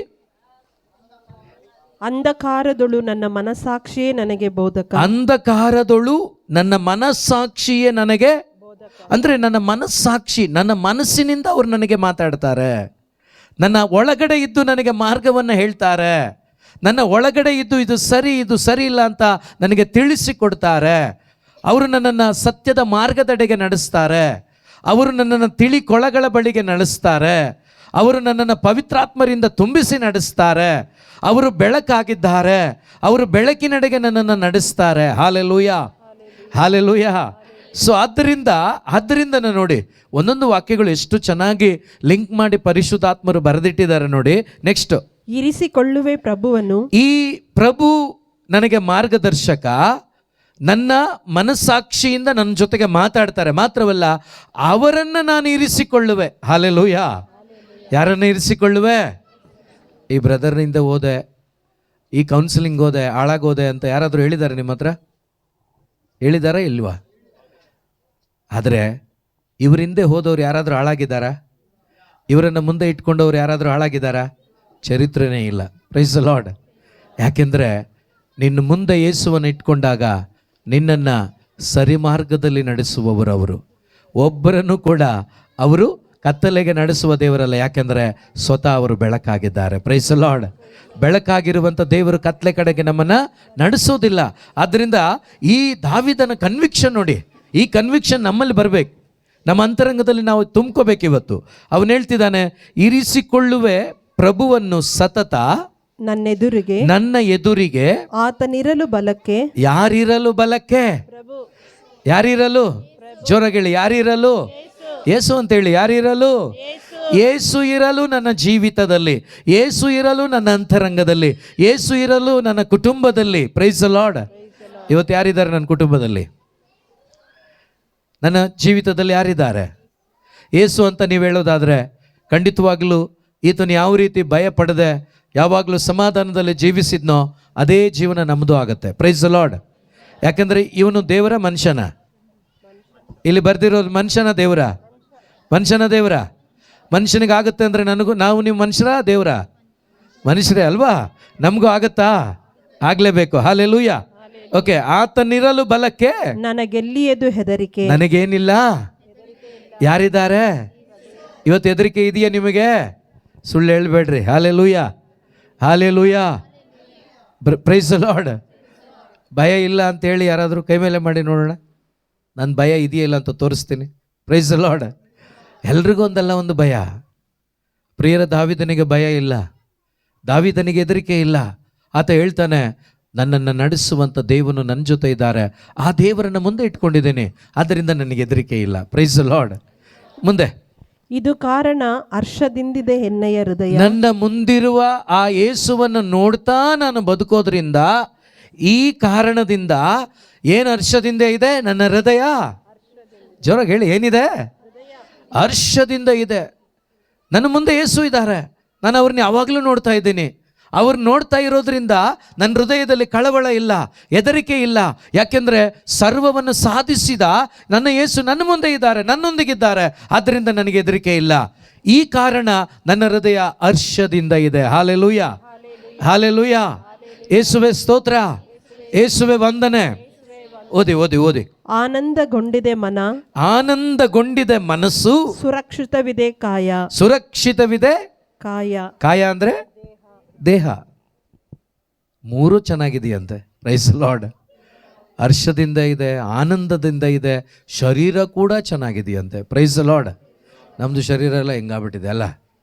ಅಂಧಕಾರದೊಳು ನನ್ನ ಮನಸ್ಸಾಕ್ಷಿಯೇ ನನಗೆ ಬೋಧಕ. ಅಂಧಕಾರದೊಳು ನನ್ನ ಮನಸ್ಸಾಕ್ಷಿಯೇ ನನಗೆ, ಅಂದರೆ ನನ್ನ ಮನಸ್ಸಾಕ್ಷಿ, ನನ್ನ ಮನಸ್ಸಿನಿಂದ ಅವ್ರು ನನಗೆ ಮಾತಾಡ್ತಾರೆ. ನನ್ನ ಒಳಗಡೆ ಇದ್ದು ನನಗೆ ಮಾರ್ಗವನ್ನು ಹೇಳ್ತಾರೆ. ನನ್ನ ಒಳಗಡೆ ಇದ್ದು ಇದು ಸರಿ ಇಲ್ಲ ಅಂತ ನನಗೆ ತಿಳಿಸಿಕೊಡ್ತಾರೆ. ಅವರು ನನ್ನನ್ನು ಸತ್ಯದ ಮಾರ್ಗದೆಡೆಗೆ ನಡೆಸ್ತಾರೆ. ಅವರು ನನ್ನನ್ನು ತಿಳಿ ಕೊಳಗಳ ಬಳಿಗೆ ನಡೆಸ್ತಾರೆ. ಅವರು ನನ್ನನ್ನು ಪವಿತ್ರಾತ್ಮರಿಂದ ತುಂಬಿಸಿ ನಡೆಸ್ತಾರೆ. ಅವರು ಬೆಳಕಾಗಿದ್ದಾರೆ. ಅವರು ಬೆಳಕಿನೆಡೆಗೆ ನನ್ನನ್ನು ನಡೆಸ್ತಾರೆ. Hallelujah, hallelujah. ಸೊ ಆದ್ದರಿಂದ ನೋಡಿ, ಒಂದೊಂದು ವಾಕ್ಯಗಳು ಎಷ್ಟು ಚೆನ್ನಾಗಿ ಲಿಂಕ್ ಮಾಡಿ ಪರಿಶುದ್ಧಾತ್ಮರು ಬರೆದಿಟ್ಟಿದ್ದಾರೆ ನೋಡಿ. ನೆಕ್ಸ್ಟ್, ಇರಿಸಿಕೊಳ್ಳುವೆ ಪ್ರಭುವನ್ನು. ಈ ಪ್ರಭು ನನಗೆ ಮಾರ್ಗದರ್ಶಕ, ನನ್ನ ಮನಸ್ಸಾಕ್ಷಿಯಿಂದ ನನ್ನ ಜೊತೆಗೆ ಮಾತಾಡ್ತಾರೆ. ಮಾತ್ರವಲ್ಲ, ಅವರನ್ನು ನಾನು ಇರಿಸಿಕೊಳ್ಳುವೆ. ಹಾಲೆಲೂಯಾ. ಯಾರನ್ನು ಇರಿಸಿಕೊಳ್ಳುವೆ? ಈ ಬ್ರದರ್ನಿಂದ ಹೋದೆ, ಈ ಕೌನ್ಸಿಲಿಂಗ್ ಹೋದೆ, ಹಾಳಾಗೋದೆ ಅಂತ ಯಾರಾದರೂ ಹೇಳಿದ್ದಾರೆ ನಿಮ್ಮ ಹತ್ರ? ಹೇಳಿದಾರಾ ಇಲ್ವಾ? ಆದರೆ ಇವರಿಂದೆ ಹೋದವ್ರು ಯಾರಾದರೂ ಹಾಳಾಗಿದ್ದಾರಾ? ಇವರನ್ನು ಮುಂದೆ ಇಟ್ಕೊಂಡವ್ರು ಯಾರಾದರೂ ಹಾಳಾಗಿದ್ದಾರಾ? ಚರಿತ್ರೆನೇ ಇಲ್ಲ. Praise the lord. ಯಾಕೆಂದರೆ ನಿನ್ನ ಮುಂದೆ ಯೇಸುವನ್ನು ಇಟ್ಕೊಂಡಾಗ ನಿನ್ನನ್ನು ಸರಿ ಮಾರ್ಗದಲ್ಲಿ ನಡೆಸುವವರು ಅವರು. ಒಬ್ಬರನ್ನು ಕೂಡ ಅವರು ಕತ್ತಲೆಗೆ ನಡೆಸುವ ದೇವರಲ್ಲ, ಯಾಕೆಂದರೆ ಸ್ವತಃ ಅವರು ಬೆಳಕಾಗಿದ್ದಾರೆ. Praise the Lord. ಬೆಳಕಾಗಿರುವಂಥ ದೇವರು ಕತ್ತಲೆ ಕಡೆಗೆ ನಮ್ಮನ್ನು ನಡೆಸೋದಿಲ್ಲ. ಆದ್ದರಿಂದ ಈ ದಾವಿದನ ಕನ್ವಿಕ್ಷನ್ ನೋಡಿ, ಈ ಕನ್ವಿಕ್ಷನ್ ನಮ್ಮಲ್ಲಿ ಬರಬೇಕು, ನಮ್ಮ ಅಂತರಂಗದಲ್ಲಿ ನಾವು ತುಂಬ್ಕೋಬೇಕು. ಇವತ್ತು ಅವನು ಹೇಳ್ತಿದ್ದಾನೆ, ಇರಿಸಿಕೊಳ್ಳುವೆ ಪ್ರಭುವನ್ನು ಸತತ ನನ್ನ ಎದುರಿಗೆ. ಆತನಿರಲು ಬಲಕ್ಕೆ. ಯಾರಿರಲು ಬಲಕ್ಕೆ? ಯಾರಿರಲು? ಜೋರಾಗಿ ಯಾರಿರಲು? ಯೇಸು ಅಂತ ಹೇಳಿ. ಯಾರಿರಲು? ಯೇಸು ಇರಲು ನನ್ನ ಜೀವಿತದಲ್ಲಿ, ಯೇಸು ಇರಲು ನನ್ನ ಅಂತರಂಗದಲ್ಲಿ, ಯೇಸು ಇರಲು ನನ್ನ ಕುಟುಂಬದಲ್ಲಿ. Praise the lord. ಇವತ್ತು ಯಾರಿದ್ದಾರೆ ನನ್ನ ಕುಟುಂಬದಲ್ಲಿ, ನನ್ನ ಜೀವಿತದಲ್ಲಿ ಯಾರಿದ್ದಾರೆ? ಯೇಸು ಅಂತ ನೀವು ಹೇಳೋದಾದರೆ ಖಂಡಿತವಾಗಲೂ ಈತನು ಯಾವ ರೀತಿ ಭಯ ಪಡದೆ ಯಾವಾಗಲೂ ಸಮಾಧಾನದಲ್ಲಿ ಜೀವಿಸಿದ್ನೋ ಅದೇ ಜೀವನ ನಮ್ಮದು ಆಗುತ್ತೆ. Praise the lord. ಯಾಕೆಂದರೆ ಇವನು ದೇವರ ಮನುಷ್ಯನ, ಇಲ್ಲಿ ಬರ್ದಿರೋದು ಮನುಷ್ಯನ ದೇವರ, ಮನುಷ್ಯನ ದೇವರ. ಮನುಷ್ಯನಿಗಾಗುತ್ತೆ ಅಂದರೆ ನಾವು ನೀವು ಮನುಷ್ಯರ ದೇವರ? ಮನುಷ್ಯರೇ ಅಲ್ವಾ? ನಮಗೂ ಆಗತ್ತಾ? ಆಗಲೇಬೇಕು. ಹಲ್ಲೆಲೂಯಾ. ಓಕೆ. ಆತನಿರಲು ಬಲಕ್ಕೆ ನನಗೆಲ್ಲಿಯದು ಹೆದರಿಕೆ. ನನಗೇನಿಲ್ಲ. ಯಾರಿದ್ದಾರೆ? ಇವತ್ತು ಹೆದರಿಕೆ ಇದೆಯಾ ನಿಮಗೆ? ಸುಳ್ಳು ಹೇಳ್ಬೇಡ್ರಿ. Hallelujah, hallelujah, praise the Lord. ಭಯ ಇಲ್ಲ ಅಂತೇಳಿ ಯಾರಾದರೂ ಕೈ ಮೇಲೆ ಮಾಡಿ ನೋಡೋಣ. ನನ್ನ ಭಯ ಇದೆಯಲ್ಲ ಅಂತ ತೋರಿಸ್ತೀನಿ. Price the lord. ಎಲ್ರಿಗೂ ಒಂದಲ್ಲ ಒಂದು ಭಯ. ಪ್ರಿಯರ ದಾವೀದನಿಗೆ ಭಯ ಇಲ್ಲ, ದಾವೀದನಿಗೆ ಹೆದರಿಕೆ ಇಲ್ಲ. ಆತ ಹೇಳ್ತಾನೆ, ನನ್ನನ್ನು ನಡೆಸುವಂಥ ದೇವನು ನನ್ನ ಜೊತೆ ಇದ್ದಾರೆ, ಆ ದೇವರನ್ನು ಮುಂದೆ ಇಟ್ಕೊಂಡಿದ್ದೇನೆ, ಆದ್ದರಿಂದ ನನಗೆ ಹೆದರಿಕೆ ಇಲ್ಲ. Price the lord. ಮುಂದೆ, ಇದು ಕಾರಣ ಹರ್ಷದಿಂದಿದೆ ಎನ್ನಯ ಹೃದಯ. ನನ್ನ ಮುಂದಿರುವ ಆ ಯೇಸುವನ್ನು ನೋಡ್ತಾ ನಾನು ಬದುಕೋದ್ರಿಂದ, ಈ ಕಾರಣದಿಂದ ಏನು ಹರ್ಷದಿಂದ ಇದೆ ನನ್ನ ಹೃದಯ? ಜೋರಾಗಿ ಹೇಳಿ, ಏನಿದೆ? ಹರ್ಷದಿಂದ ಇದೆ. ನನ್ನ ಮುಂದೆ ಯೇಸು ಇದ್ದಾರೆ, ನಾನು ಅವ್ರನ್ನ ಯಾವಾಗಲೂ ನೋಡ್ತಾ ಇದ್ದೀನಿ. ಅವ್ರು ನೋಡ್ತಾ ಇರೋದ್ರಿಂದ ನನ್ನ ಹೃದಯದಲ್ಲಿ ಕಳವಳ ಇಲ್ಲ, ಹೆದರಿಕೆ ಇಲ್ಲ. ಯಾಕೆಂದರೆ ಸರ್ವವನ್ನು ಸಾಧಿಸಿದ ನನ್ನ ಯೇಸು ನನ್ನ ಮುಂದೆ ಇದ್ದಾರೆ, ನನ್ನೊಂದಿಗಿದ್ದಾರೆ. ಆದ್ದರಿಂದ ನನಗೆ ಹೆದರಿಕೆ ಇಲ್ಲ. ಈ ಕಾರಣ ನನ್ನ ಹೃದಯ ಹರ್ಷದಿಂದ ಇದೆ. Hallelujah, hallelujah. ಯೇಸುವೆ ಸ್ತೋತ್ರ, ಯೇಸುವೆ ವಂದನೆ. ಓದಿ ಓದಿ ಓದಿ. ಆನಂದಗೊಂಡಿದೆ ಮನ, ಆನಂದಗೊಂಡಿದೆ ಮನಸ್ಸು, ಸುರಕ್ಷಿತವಿದೆ ಕಾಯ. ಸುರಕ್ಷಿತವಿದೆ ಕಾಯ, ಕಾಯ ಅಂದರೆ ದೇಹ. ಮೂರು ಚೆನ್ನಾಗಿದೆಯಂತೆ. Price lord. ಹರ್ಷದಿಂದ ಇದೆ, ಆನಂದದಿಂದ ಇದೆ, ಶರೀರ ಕೂಡ ಚೆನ್ನಾಗಿದೆಯಂತೆ. Price lord. ನಮ್ಮದು ಶರೀರ ಎಲ್ಲ ಹೆಂಗಾಗ್ಬಿಟ್ಟಿದೆ ಅಲ್ಲ.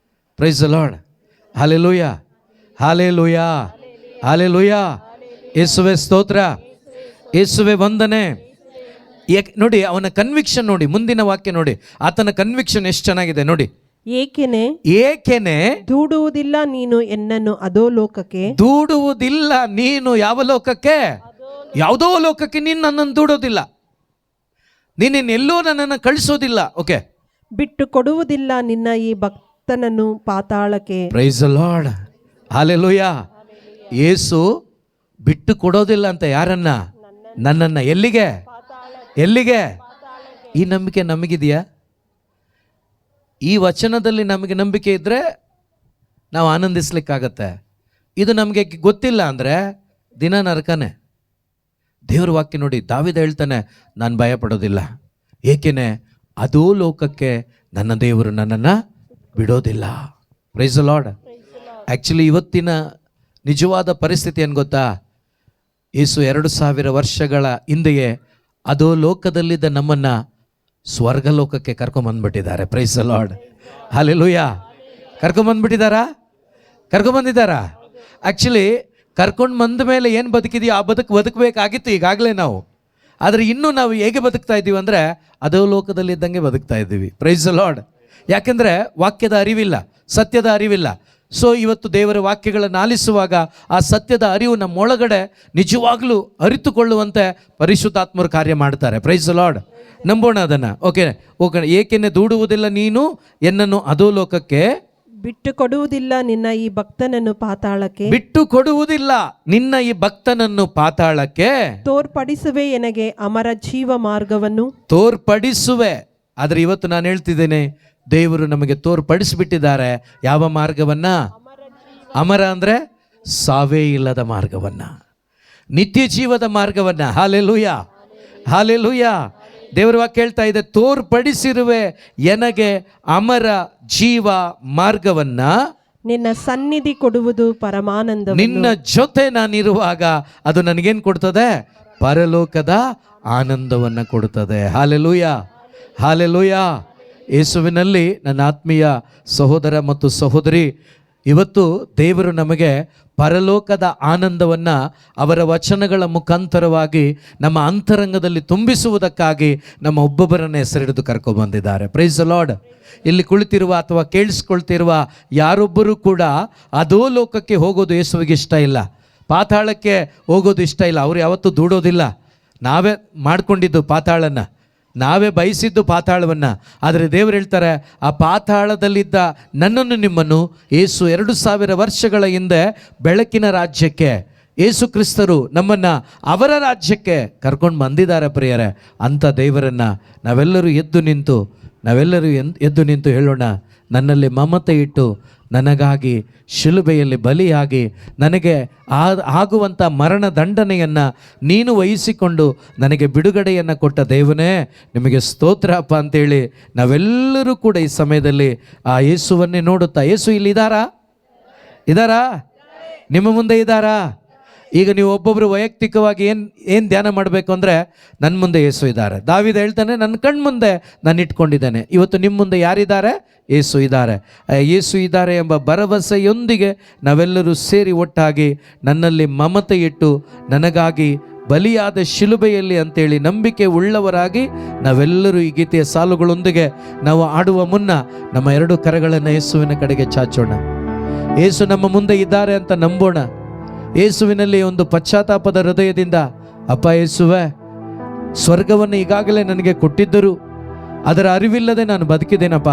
Praise lord. Hallelujah, hallelujah, hallelujah. ಯೇಸುವೆ ಸ್ತೋತ್ರ, ಯೇಸುವೆ ವಂದನೆ. ನೋಡಿ ಅವನ ಕನ್ವಿಕ್ಷನ್ ನೋಡಿ, ಮುಂದಿನ ವಾಕ್ಯ ನೋಡಿ, ಆತನ ಕನ್ವಿಕ್ಷನ್ ಎಷ್ಟು ಚೆನ್ನಾಗಿದೆ ನೋಡಿ. ಏಕೆನೆ ದೂಡುವುದಿಲ್ಲ ನೀನು ಎನ್ನನ್ನು ಅದೋ ಲೋಕಕ್ಕೆ. ದೂಡುವುದಿಲ್ಲ ನೀನು ಯಾವ ಲೋಕಕ್ಕೆ? ಯಾವುದೋ ಲೋಕಕ್ಕೆ ನೀನು ನನ್ನನ್ನು ದೂಡೋದಿಲ್ಲ, ನೀನೆಲ್ಲೋ ನನ್ನನ್ನು ಕಳಿಸೋದಿಲ್ಲ. ಓಕೆ. ಬಿಟ್ಟು ಕೊಡುವುದಿಲ್ಲ ನಿನ್ನ ಈ ಭಕ್ತನನ್ನು ಪಾತಾಳಕ್ಕೆ. Price the Lord. ಹಾಲೆಲೂಯ. ಯೇಸು ಬಿಟ್ಟು ಕೊಡೋದಿಲ್ಲ ಅಂತ ಯಾರನ್ನ? ನನ್ನನ್ನ. ಎಲ್ಲಿಗೆ? ಎಲ್ಲಿಗೆ? ಈ ನಂಬಿಕೆ ನಮಗಿದೆಯಾ? ಈ ವಚನದಲ್ಲಿ ನಮಗೆ ನಂಬಿಕೆ ಇದ್ದರೆ ನಾವು ಆನಂದಿಸ್ಲಿಕ್ಕಾಗತ್ತೆ. ಇದು ನಮಗೆ ಗೊತ್ತಿಲ್ಲ ಅಂದರೆ ದಿನ ನರಕನೇ. ದೇವ್ರ ವಾಕ್ಯ ನೋಡಿ, ದಾವೀದ ಹೇಳ್ತಾನೆ, ನಾನು ಭಯ ಪಡೋದಿಲ್ಲ, ಏಕೆನೆ ಅದೋ ಲೋಕಕ್ಕೆ ನನ್ನ ದೇವರು ನನ್ನನ್ನು ಬಿಡೋದಿಲ್ಲ. Price the lord. ಆ್ಯಕ್ಚುಲಿ ಇವತ್ತಿನ ನಿಜವಾದ ಪರಿಸ್ಥಿತಿ ಏನು ಗೊತ್ತಾ? ಯೇಸು 2000 ವರ್ಷಗಳ ಹಿಂದೆಯೇ ಅದೋ ಲೋಕದಲ್ಲಿದ್ದ ನಮ್ಮನ್ನು ಸ್ವರ್ಗಲೋಕಕ್ಕೆ ಕರ್ಕೊಂಬಂದ್ಬಿಟ್ಟಿದ್ದಾರೆ. Praise the Lord. ಹಾಲೆಲೂಯ. ಕರ್ಕೊಂಬಂದ್ಬಿಟ್ಟಿದ್ದಾರಾ? ಕರ್ಕೊಂಬಂದಿದ್ದಾರಾ? ಆ್ಯಕ್ಚುಲಿ ಕರ್ಕೊಂಡು ಬಂದ ಮೇಲೆ ಏನು ಬದುಕಿದೆಯೋ ಆ ಬದುಕಬೇಕಾಗಿತ್ತು ಈಗಾಗಲೇ ನಾವು. ಆದರೆ ಇನ್ನೂ ನಾವು ಹೇಗೆ ಬದುಕ್ತಾ ಇದ್ದೀವಿ ಅಂದರೆ ಅದೋ ಲೋಕದಲ್ಲಿದ್ದಂಗೆ ಬದುಕ್ತಾ ಇದ್ದೀವಿ. Price the lord. ಯಾಕೆಂದರೆ ವಾಕ್ಯದ ಅರಿವಿಲ್ಲ, ಸತ್ಯದ ಅರಿವಿಲ್ಲ. ಸೊ ಇವತ್ತು ದೇವರ ವಾಕ್ಯಗಳನ್ನು ಆಲಿಸುವಾಗ ಆ ಸತ್ಯದ ಅರಿವು ನಮ್ಮೊಳಗಡೆ ನಿಜವಾಗ್ಲೂ ಅರಿತುಕೊಳ್ಳುವಂತೆ ಪರಿಶುದ್ಧಾತ್ಮರು ಕಾರ್ಯ ಮಾಡ್ತಾರೆ. Price the lord. ನಂಬೋಣ ಅದನ್ನು. Okay okay. ಏಕೆನೆ ದೂಡುವುದಿಲ್ಲ ನೀನು ಎನ್ನನ್ನು ಅದೋ ಲೋಕಕ್ಕೆ. ಬಿಟ್ಟು ಕೊಡುವುದಿಲ್ಲ ನಿನ್ನ ಈ ಭಕ್ತನನ್ನು ಪಾತಾಳಕ್ಕೆ. ಬಿಟ್ಟು ಕೊಡುವುದಿಲ್ಲ ನಿನ್ನ ಈ ಭಕ್ತನನ್ನು ಪಾತಾಳಕ್ಕೆ. ತೋರ್ಪಡಿಸುವೆ ಎನಗೆ ಅಮರ ಜೀವ ಮಾರ್ಗವನ್ನು. ತೋರ್ಪಡಿಸುವೆ. ಆದರೆ ಇವತ್ತು ನಾನು ಹೇಳ್ತಿದ್ದೇನೆ, ದೇವರು ನಮಗೆ ತೋರ್ಪಡಿಸಿಬಿಟ್ಟಿದ್ದಾರೆ. ಯಾವ ಮಾರ್ಗವನ್ನ? ಅಮರ ಅಂದರೆ ಸಾವೇ ಇಲ್ಲದ ಮಾರ್ಗವನ್ನ, ನಿತ್ಯ ಜೀವದ ಮಾರ್ಗವನ್ನ. Hallelujah, hallelujah. ದೇವರ ವಾಕ್ಯ ಹೇಳ್ತಾ ಇದೆ, ತೋರ್ಪಡಿಸಿರುವೆ ಎನಗೆ ಅಮರ ಜೀವ ಮಾರ್ಗವನ್ನ. ನಿನ್ನ ಸನ್ನಿಧಿ ಕೊಡುವುದು ಪರಮಾನಂದ. ನಿನ್ನ ಜೊತೆ ನಾನಿರುವಾಗ ಅದು ನನಗೇನು ಕೊಡ್ತದೆ? ಪರಲೋಕದ ಆನಂದವನ್ನ ಕೊಡುತ್ತದೆ. Hallelujah, hallelujah. ಯೇಸುವಿನಲ್ಲಿ ನನ್ನ ಆತ್ಮೀಯ ಸಹೋದರ ಮತ್ತು ಸಹೋದರಿ, ಇವತ್ತು ದೇವರು ನಮಗೆ ಪರಲೋಕದ ಆನಂದವನ್ನು ಅವರ ವಚನಗಳ ಮುಖಾಂತರವಾಗಿ ನಮ್ಮ ಅಂತರಂಗದಲ್ಲಿ ತುಂಬಿಸುವುದಕ್ಕಾಗಿ ನಮ್ಮ ಒಬ್ಬೊಬ್ಬರನ್ನ ಹೆಸರಿಡಿದು ಕರ್ಕೊಂಡ್ಬಂದಿದ್ದಾರೆ. Praise the Lord. ಇಲ್ಲಿ ಕುಳಿತಿರುವ ಅಥವಾ ಕೇಳಿಸ್ಕೊಳ್ತಿರುವ ಯಾರೊಬ್ಬರೂ ಕೂಡ ಅದೋ ಲೋಕಕ್ಕೆ ಹೋಗೋದು ಯೇಸುವಿಗೆ ಇಷ್ಟ ಇಲ್ಲ, ಪಾತಾಳಕ್ಕೆ ಹೋಗೋದು ಇಷ್ಟ ಇಲ್ಲ. ಅವರು ಯಾವತ್ತೂ ದೂಡೋದಿಲ್ಲ. ನಾವೇ ಮಾಡ್ಕೊಂಡಿದ್ದು ಪಾತಾಳನ, ನಾವೇ ಬಯಸಿದ್ದು ಪಾತಾಳವನ್ನು. ಆದರೆ ದೇವರು ಹೇಳ್ತಾರೆ, ಆ ಪಾತಾಳದಲ್ಲಿದ್ದ ನನ್ನನ್ನು ನಿಮ್ಮನ್ನು ಯೇಸು 2000 ವರ್ಷಗಳ ಹಿಂದೆ ಬೆಳಕಿನ ರಾಜ್ಯಕ್ಕೆ, ಯೇಸು ಕ್ರಿಸ್ತರು ನಮ್ಮನ್ನು ಅವರ ರಾಜ್ಯಕ್ಕೆ ಕರ್ಕೊಂಡು ಬಂದಿದ್ದಾರೆ. ಪ್ರಿಯರೇ, ಅಂಥ ದೇವರನ್ನು ನಾವೆಲ್ಲರೂ ಎದ್ದು ನಿಂತು ಹೇಳೋಣ, ನನ್ನಲ್ಲಿ ಮಮತೆ ಇಟ್ಟು ನನಗಾಗಿ ಶಿಲುಬೆಯಲ್ಲಿ ಬಲಿಯಾಗಿ ನನಗೆ ಆಗುವಂಥ ಮರಣ ದಂಡನೆಯನ್ನು ನೀನು ವಹಿಸಿಕೊಂಡು ನನಗೆ ಬಿಡುಗಡೆಯನ್ನು ಕೊಟ್ಟ ದೇವನೇ ನಿಮಗೆ ಸ್ತೋತ್ರ ಅಪ್ಪ ಅಂತೇಳಿ ನಾವೆಲ್ಲರೂ ಕೂಡ ಈ ಸಮಯದಲ್ಲಿ ಆ ಯೇಸುವನ್ನೇ ನೋಡುತ್ತಾ, ಯೇಸು ಇಲ್ಲಿ ಇದ್ದಾರಾ? ನಿಮ್ಮ ಮುಂದೆ ಇದ್ದಾರಾ? ಈಗ ನೀವು ಒಬ್ಬೊಬ್ಬರು ವೈಯಕ್ತಿಕವಾಗಿ ಏನು ಧ್ಯಾನ ಮಾಡಬೇಕು ಅಂದರೆ, ನನ್ನ ಮುಂದೆ ಯೇಸು ಇದ್ದಾರೆ. ದಾವೀದ ಹೇಳ್ತಾನೆ, ನನ್ನ ಕಣ್ಮುಂದೆ ನಾನು ಇಟ್ಕೊಂಡಿದ್ದೇನೆ. ಇವತ್ತು ನಿಮ್ಮ ಮುಂದೆ ಯಾರಿದ್ದಾರೆ? ಯೇಸು ಇದ್ದಾರೆ. ಯೇಸು ಇದ್ದಾರೆ ಎಂಬ ಭರವಸೆಯೊಂದಿಗೆ ನಾವೆಲ್ಲರೂ ಸೇರಿ ಒಟ್ಟಾಗಿ ನನ್ನಲ್ಲಿ ಮಮತೆ ಇಟ್ಟು ನನಗಾಗಿ ಬಲಿಯಾದ ಶಿಲುಬೆಯಲ್ಲಿ ಅಂತೇಳಿ ನಂಬಿಕೆ ಉಳ್ಳವರಾಗಿ ನಾವೆಲ್ಲರೂ ಈ ಗೀತೆಯ ಸಾಲುಗಳೊಂದಿಗೆ ನಾವು ಆಡುವ ಮುನ್ನ ನಮ್ಮ ಎರಡು ಕರಗಳನ್ನು ಯೇಸುವಿನ ಕಡೆಗೆ ಚಾಚೋಣ. ಯೇಸು ನಮ್ಮ ಮುಂದೆ ಇದ್ದಾರೆ ಅಂತ ನಂಬೋಣ. ಯೇಸುವಿನಲ್ಲಿ ಒಂದು ಪಶ್ಚಾತ್ತಾಪದ ಹೃದಯದಿಂದ, ಅಪ್ಪ ಯೇಸುವೆ, ಸ್ವರ್ಗವನ್ನು ಈಗಾಗಲೇ ನನಗೆ ಕೊಟ್ಟಿದ್ದರು, ಅದರ ಅರಿವಿಲ್ಲದೆ ನಾನು ಬದುಕಿದ್ದೇನಪ್ಪ,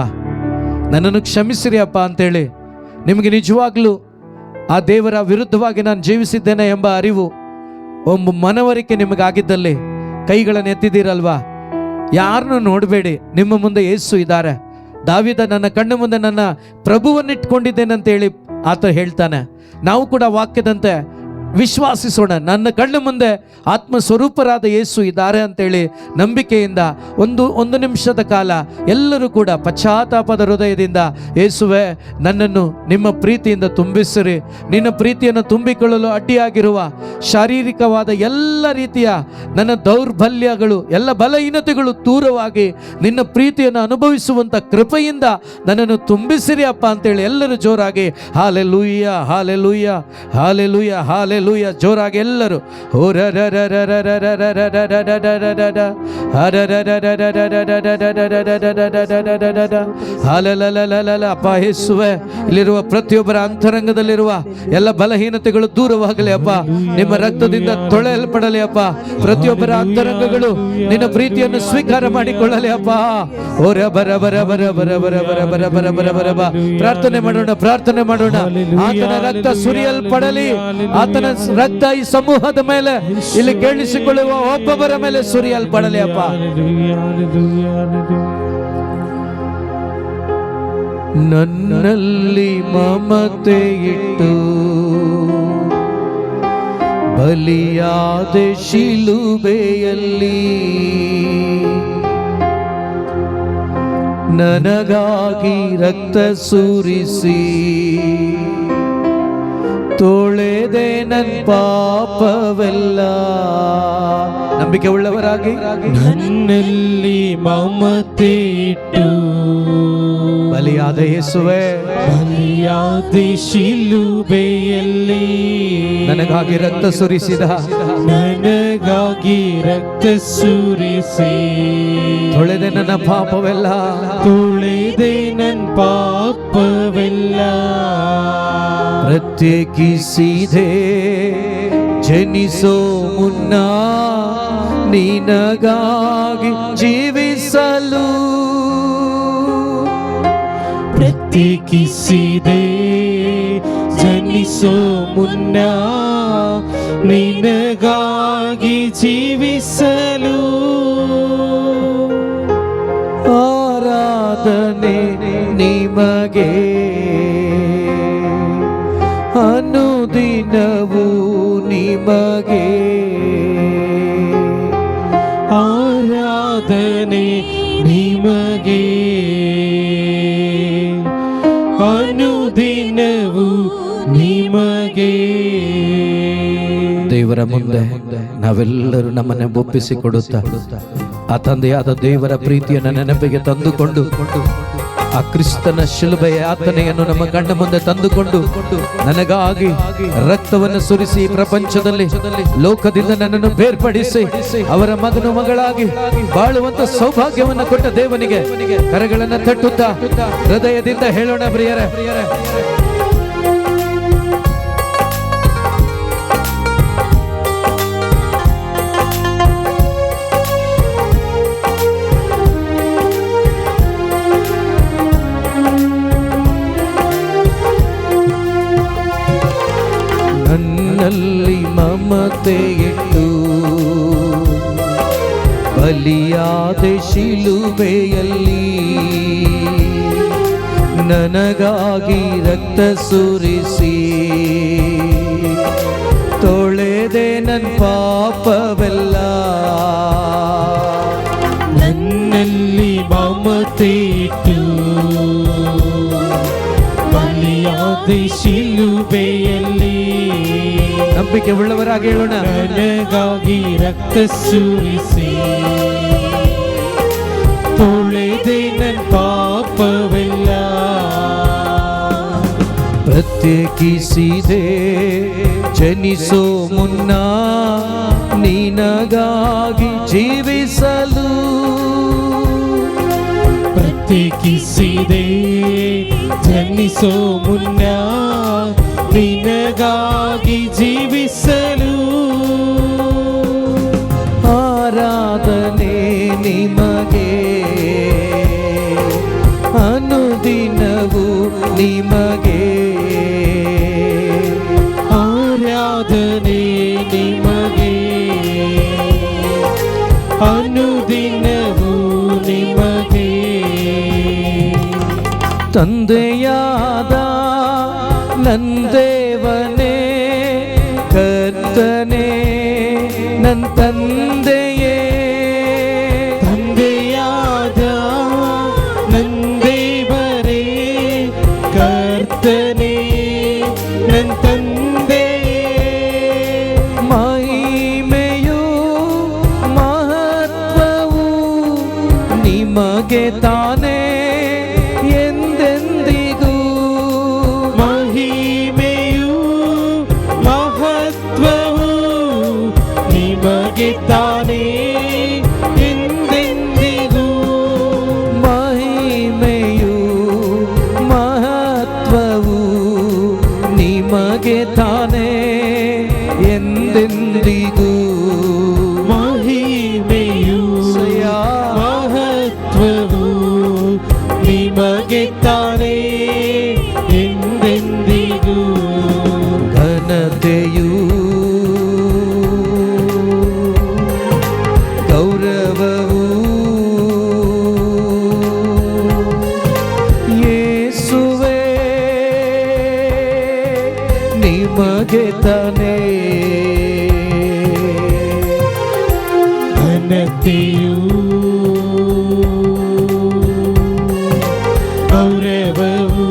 ನನ್ನನ್ನು ಕ್ಷಮಿಸಿರಿ ಅಪ್ಪ ಅಂತೇಳಿ ನಿಮಗೆ ನಿಜವಾಗ್ಲೂ ಆ ದೇವರ ವಿರುದ್ಧವಾಗಿ ನಾನು ಜೀವಿಸಿದ್ದೇನೆ ಎಂಬ ಅರಿವು ಒಂದು ಮನವರಿಕೆ ನಿಮಗಾಗಿದ್ದಲ್ಲಿ ಕೈಗಳನ್ನು ಎತ್ತಿದ್ದೀರಲ್ವಾ? ಯಾರನ್ನೂ ನೋಡಬೇಡಿ, ನಿಮ್ಮ ಮುಂದೆ ಯೇಸು ಇದ್ದಾರೆ. ದಾವೀದ ನನ್ನ ಕಣ್ಣು ಮುಂದೆ ನನ್ನ ಪ್ರಭುವನ್ನಿಟ್ಕೊಂಡಿದ್ದೇನೆ ಅಂತೇಳಿ ಆತ ಹೇಳ್ತಾನೆ. ನಾವು ಕೂಡ ವಾಕ್ಯದಂತೆ ವಿಶ್ವಾಸಿಸೋಣ, ನನ್ನ ಕಣ್ಣು ಮುಂದೆ ಆತ್ಮ ಸ್ವರೂಪರಾದ ಯೇಸು ಇದ್ದಾರೆ ಅಂತೇಳಿ ನಂಬಿಕೆಯಿಂದ ಒಂದು ನಿಮಿಷದ ಕಾಲ ಎಲ್ಲರೂ ಕೂಡ ಪಶ್ಚಾತ್ತಾಪದ ಹೃದಯದಿಂದ, ಯೇಸುವೆ ನನ್ನನ್ನು ನಿಮ್ಮ ಪ್ರೀತಿಯಿಂದ ತುಂಬಿಸಿರಿ. ನಿನ್ನ ಪ್ರೀತಿಯನ್ನು ತುಂಬಿಕೊಳ್ಳಲು ಅಡ್ಡಿಯಾಗಿರುವ ಶಾರೀರಿಕವಾದ ಎಲ್ಲ ರೀತಿಯ ನನ್ನ ದೌರ್ಬಲ್ಯಗಳು, ಎಲ್ಲ ಬಲಹೀನತೆಗಳು ದೂರವಾಗಿ ನಿನ್ನ ಪ್ರೀತಿಯನ್ನು ಅನುಭವಿಸುವಂಥ ಕೃಪೆಯಿಂದ ನನ್ನನ್ನು ತುಂಬಿಸಿರಿ ಅಪ್ಪ ಅಂತೇಳಿ ಎಲ್ಲರೂ ಜೋರಾಗಿ ಹಾಲೆಲೂಯ ಹಾಲೆಲೂಯ ಹಾಲೆಲೂಯ ಹಾಲೆಲೂಯ ಜೋರಾಗಿ ಎಲ್ಲರೂ ಅಪ್ಪ ಯೇಸುವೆ, ಇಲ್ಲಿರುವ ಪ್ರತಿಯೊಬ್ಬರ ಅಂತರಂಗದಲ್ಲಿರುವ ಎಲ್ಲ ಬಲಹೀನತೆಗಳು ದೂರವಾಗಲಿ ಅಪ್ಪ, ನಿಮ್ಮ ರಕ್ತದಿಂದ ತೊಳೆಯಲ್ಪಡಲಿ ಅಪ್ಪ. ಪ್ರತಿಯೊಬ್ಬರ ಅಂತರಂಗಗಳು ನಿನ್ನ ಪ್ರೀತಿಯನ್ನು ಸ್ವೀಕಾರ ಮಾಡಿಕೊಳ್ಳಲಿ ಅಪ್ಪ. ಓರ ಬರ ಬರ ಬರ ಬರ ಬರ ಬರ ಬರ ಬರ ಬರ ಬರ ಬ. ಪ್ರಾರ್ಥನೆ ಮಾಡೋಣ. ಆತನ ರಕ್ತ ಸುರಿಯಲ್ಪಡಲಿ. ಆತನ ರಕ್ತ ಈ ಸಮೂಹದ ಮೇಲೆ, ಇಲ್ಲಿ ಕೇಳಿಸಿಕೊಳ್ಳುವ ಒಬ್ಬೊಬ್ಬರ ಮೇಲೆ ಸುರಿಯಲ್ಪಡಲಿ ಅಪ್ಪ. ನನ್ನಲ್ಲಿ ಮಮತೆ ಇಟ್ಟು ಬಲಿಯಾದ ಶಿಲುಬೆಯಲ್ಲಿ ನನಗಾಗಿ ರಕ್ತ ಸುರಿಸಿ ತೊಳೆದೆ ನನ್ನ ಪಾಪವೆಲ್ಲ. ನಂಬಿಕೆ ಉಳ್ಳವರಾಗಿ ನನ್ನಲ್ಲಿ ಮಮತೆ ಇಟ್ಟು ಬಲಿಯಾದ ಯೇಸುವೆ, ಬಲಿಯಾದ ಶಿಲುಬೆಯಲ್ಲಿ ನನಗಾಗಿ ರಕ್ತ ಸುರಿಸಿದ, ನನಗಾಗಿ ರಕ್ತ ಸುರಿಸಿ ತೊಳೆದೆ ನನ್ನ ಪಾಪವೆಲ್ಲ, ತೊಳೆದೆ ನನ್ನ ಪಾಪವೆಲ್ಲ. ಪ್ರತ್ಯೇಕಿಸಿದೆ ಜನಿಸೋ ಮುನ್ನ ನಿನಗಾಗಿ ಜೀವಿಸಲು. ಪ್ರತ್ಯೇಕಿಸಿದೆ ಜನಿಸೋ ಮುನ್ನ ನಿನಗಾಗಿ ಜೀವಿಸಲು. ಆರಾಧನೆ ನಿಮಗೆ ಅನುದಿನವೂ ನಿಮಗೆ, ಆರಾಧನೆ ನಿಮಗೆ ಅನುದಿನವೂ ನಿಮಗೆ. ದೇವರ ಮುಂದೆ ನಾವೆಲ್ಲರೂ ನಮ್ಮನ್ನು ಒಪ್ಪಿಸಿಕೊಡುತ್ತಾ ಆ ತಂದೆಯಾದ ದೇವರ ಪ್ರೀತಿಯನ್ನು ನೆನಪಿಗೆ ತಂದುಕೊಂಡು ಆ ಕ್ರಿಸ್ತನ ಶಿಲುಬೆಯ ಯಾತನೆಯನ್ನು ನಮ್ಮ ಕಣ್ಣ ಮುಂದೆ ತಂದುಕೊಂಡು ನನಗಾಗಿ ರಕ್ತವನ್ನು ಸುರಿಸಿ ಪ್ರಪಂಚದಲ್ಲಿ ಲೋಕದಿಂದ ನನ್ನನ್ನು ಬೇರ್ಪಡಿಸಿ ಅವರ ಮಗನು ಮಗಳಾಗಿ ಬಾಳುವಂತ ಸೌಭಾಗ್ಯವನ್ನು ಕೊಟ್ಟ ದೇವನಿಗೆ ಕರಗಳನ್ನು ತಟ್ಟುತ್ತಾ ಹೃದಯದಿಂದ ಹೇಳೋಣ ಪ್ರಿಯರೇ. ನನ್ನಲ್ಲಿ ಮಮತೆ ಇಟ್ಟು ಬಲಿಯಾದ ಶಿಲುಬೆಯಲ್ಲಿ ನನಗಾಗಿ ರಕ್ತ ಸುರಿಸಿ ತೊಳೆದೆ ನನ್ನ ಪಾಪವೆಲ್ಲ. ನನ್ನಲ್ಲಿ ಮಮತೆ ಇಟ್ಟು ಬಲಿಯಾದ ಶಿಲುಬೆಯಲ್ಲಿ ನಂಬಿಕೆ ಉಳ್ಳವರಾಗಿ ಹೇಳೋಣ. ನನಗಾಗಿ ರಕ್ತ ಸುರಿಸಿ ತೊಳೆದೆ ನನ್ನ ಪಾಪವೆಲ್ಲ. ಪ್ರತ್ಯೇಕಿಸಿದೆ ಜನಿಸೋ ಮುನ್ನ ನಿನಗಾಗಿ ಜೀವಿಸಲು. ಪ್ರತ್ಯೇಕಿಸಿದೆ ಜನಿಸೋ ಮುನ್ನ ನಿನಗಾಗಿ ಜೀವಿಸಲು. ಆರಾಧನೆ ನಿಮಗೆ ಅನುದಿನವೂ ನಿಮಗೆ. ಆರಾಧನೆ ನಿಮಗೆ ಅನುದಿನವೂ ನಿಮಗೆ. ತಂದೆಯಾದ ನನ್ನ ದೇವನೇ ಕರ್ತನೇ ನನ್ನ ತಂದೆಯೇ. ತಂದೆಯಾದ ನನ್ನ ದೇವರೇ ಕರ್ತನೇ ನನ್ನ ತಂದೆಯೇ. ಮಹಿಮೆಯು ಮಹತ್ವವು ನಿಮಗೆ ತಾನೇ ಎಂದೆಂದಿಗೂ. ಮಹಿಮೆಯು ಮಹತ್ವವು ನಿಮಗೆ ತಾನೇ ಎಂದೆಂದಿಗೂ. ಮಹಿಮೆಯು ಮಹತ್ವವು ನಿಮಗೆ ತಾನೇ ಎಂದೆಂದಿಗೂ. ಮಹಿಮೆಯು ಮಹತ್ವವು ನಿಮಗೆ ತಾನೇ ಎಂದೆಂದಿಗೂ. ಘನತೆಯು ಗೌರವವು ಯೇಸುವೇ ನಿಮಗೆ ತಾನೇ. ಘನತೆಯು ಗೌರವವು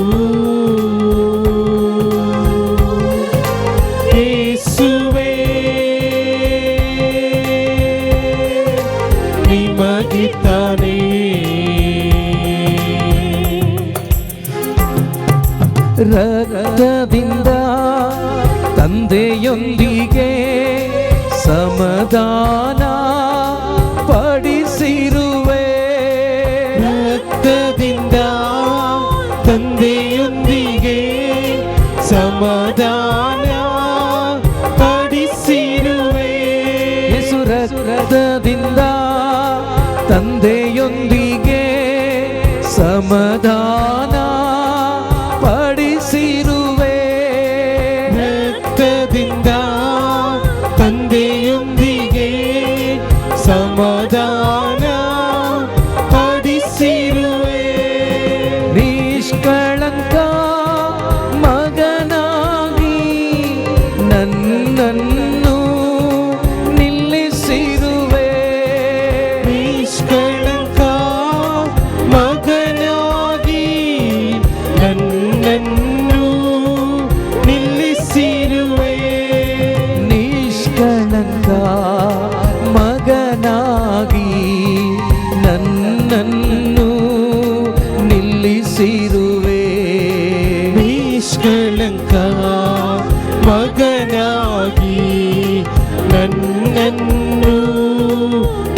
ಯೇಸುವೇ ನಿಮಗೆ ತಾನೇ. ರಕ್ತದಿಂದ ತಂದೆಯೊಂದಿಗೆ ಸಮಾಧಾನ ಪಡಿಸಿರುವೆ. ರಕ್ತದಿಂದ ತಂದೆಯೊಂದಿಗೆ ಸಮಾಧಾನ ಪಡಿಸಿರುವೆ. ಯೇಸು ರಕ್ತದಿಂದ ತಂದೆಯೊಂದಿಗೆ ಸಮಾಧಾನ ಪಡಿಸಿರುವೆ. ರಕ್ತದಿಂದ ತಂದೆಯೊಂದಿಗೆ ಸಮಾಧಾನ ಪಡಿಸಿರುವೆ. ನಿಷ್ಕಳಂಕ ಮಗನಾಗಿ ನನ್ನನ್ನು ನಿಲ್ಲಿಸಿರುವೆ. ನಿಷ್ಕಳಂಕ ಮಗನಾಗಿ ನನ್ನನ್ನು ನಿಲ್ಲಿಸಿರುವೆ. ನಿಷ್ಕಳಂಕ ಮಗನಾಗಿ ನನ್ನನ್ನು ನಿಲ್ಲಿಸಿರುವೆ. ನಿಷ್ಕಳಂಕ ಮಗನಾಗಿ ನನ್ನನ್ನು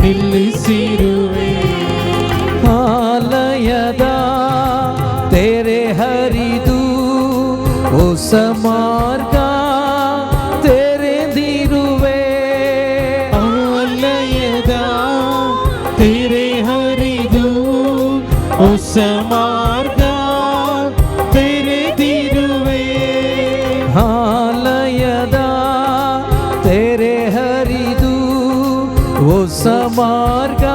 ನಿಲ್ಲಿಸಿರುವೆ. ಆಲಯದ ತೆರೆ ಹರಿದು ಹೊಸ ಮಾರ್ಗ ತೆರೆದಿರುವೆ. ಆಲಯದ ತೆರೆ ಹರಿದು ಹೊಸ ಮಾರ್ಗ ತೆರೆದಿರುವೆ. ಆಲಯದ ತೆರೆ ಹರಿದು ಹೊಸ ಮಾರ್ಗ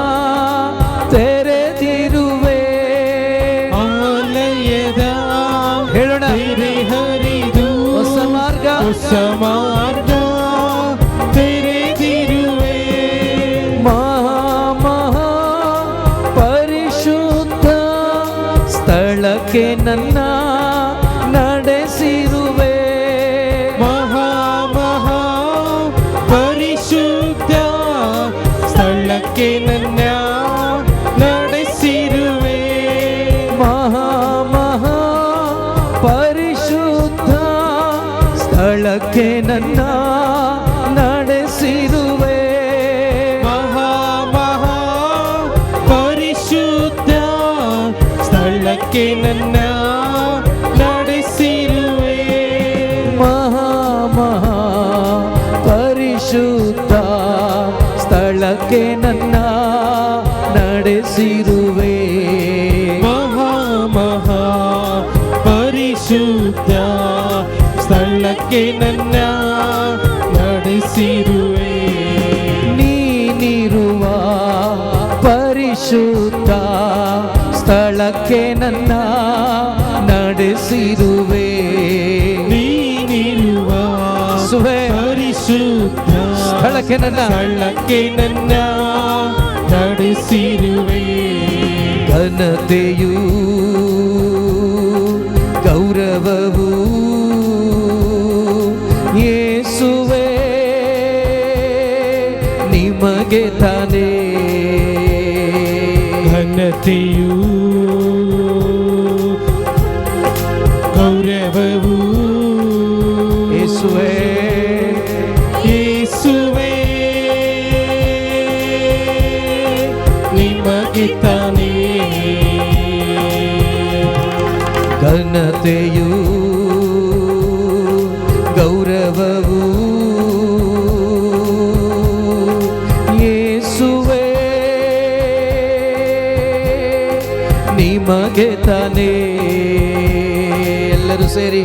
ತೆರೆದಿರುವೆ. ಆಲಯದ ಮಾರ್ಗ ತೆರೆದಿರುವೆ. ಮಹಾ ಪರಿಶುದ್ಧ ಸ್ಥಳಕ್ಕೆ ನನ್ನ ನಡೆಸಿರುವೆ. ಮಹಾ ಪರಿಶುದ್ಧ ಸ್ಥಳಕ್ಕೆ ನನ್ನ ನಡೆಸಿರುವೆ. ಮಹಾ ಪರಿಶುದ್ಧ ಸ್ಥಳಕ್ಕೆ ನನ್ನ ನಡೆಸಿರುವೆ. ಮಹಾ ಪರಿಶುದ್ಧ ಸ್ಥಳಕ್ಕೆ ನನ್ನ ನಡೆಸಿರುವೆ. ಮಹಾ ಪರಿಶುದ್ಧ ಸ್ಥಳಕ್ಕೆ ನನ್ನ ನಡೆಸಿರುವೆ. ಮಹಾ ಪರಿಶುದ್ಧ ಸ್ಥಳಕ್ಕೆ ನನ್ನ ನಡೆಸಿರುವೆ. ನೀನಿರುವ ಪರಿಶುದ್ಧ ಸ್ಥಳಕ್ಕೆ ನನ್ನ ನಡೆಸಿರುವೆ. ನೀನಿರುವ ಪರಿಶುದ್ಧ ಸ್ಥಳಕ್ಕೆ ನನ್ನ ನಡೆಸಿರುವೆ. ಘನತೆಯೂ ಗೌರವವು ಯೇಸುವೆ ನಿಮಗೆ ತಾನೇ. ಘನತೆಯೂ ಗೌರವವು ಯೇಸುವೆ ಯೇಸುವೆ ನಿಮಗೆ ತಾನೇ. ಘನತೆಯೂ ಗೌರವವು ಯೇಸುವೆ ನಿಮಗೆ ತಾನೇ. ಎಲ್ಲರೂ ಸೇರಿ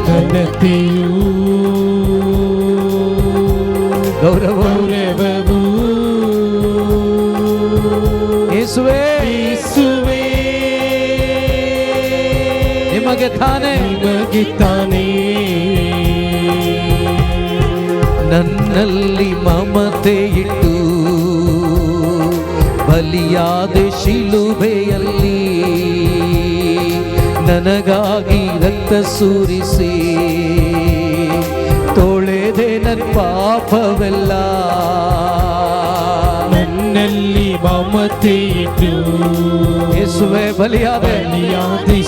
ಘನತೆಯೂ ಗೌರವವು ಯೇಸುವೆ ಯೇಸುವೆ ನಿಮಗೆ ತಾನೇ. ನನ್ನಲ್ಲಿ ಮಮತೆ ಇಟ್ಟು ಬಲಿಯಾದ ಶಿಲುಬೆಯಲ್ಲಿ ನನಗಾಗಿ ರಕ್ತ ಸುರಿಸಿ ತೊಳೆದೆ ನನ್ನ ಪಾಪವೆಲ್ಲ. ನನ್ನಲ್ಲಿ ಮಮತೆ ಇಟ್ಟು ಯೇಸುವೆ ಬಲಿಯಾದ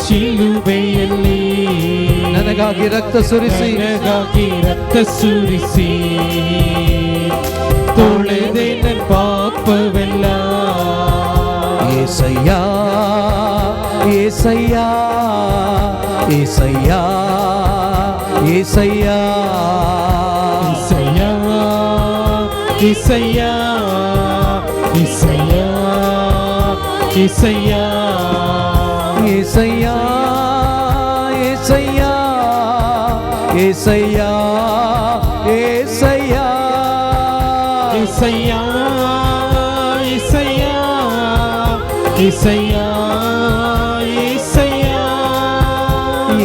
ಶಿಲುಬೆಯಲ್ಲಿ ನನಗಾಗಿ ರಕ್ತ ಸುರಿಸಿ ತೊಳೆದೆ ನನ್ನ ಪಾಪವೆಲ್ಲ. ಏಸಯ್ಯ ಏಸಯ್ಯ ಏಸಯ್ಯ ಏಸಯ್ಯ ಇಸಯ್ಯ ಇಸಯ್ಯ ಇಸಯ್ಯ ಏಸಯ್ಯ ಏಸಯ್ಯ ಏಸಯ್ಯ ಏಸಯ್ಯ ಇಸಯ್ಯ ಇಸಯ್ಯ ಇಸಯ್ಯ ಇಸಯ್ಯ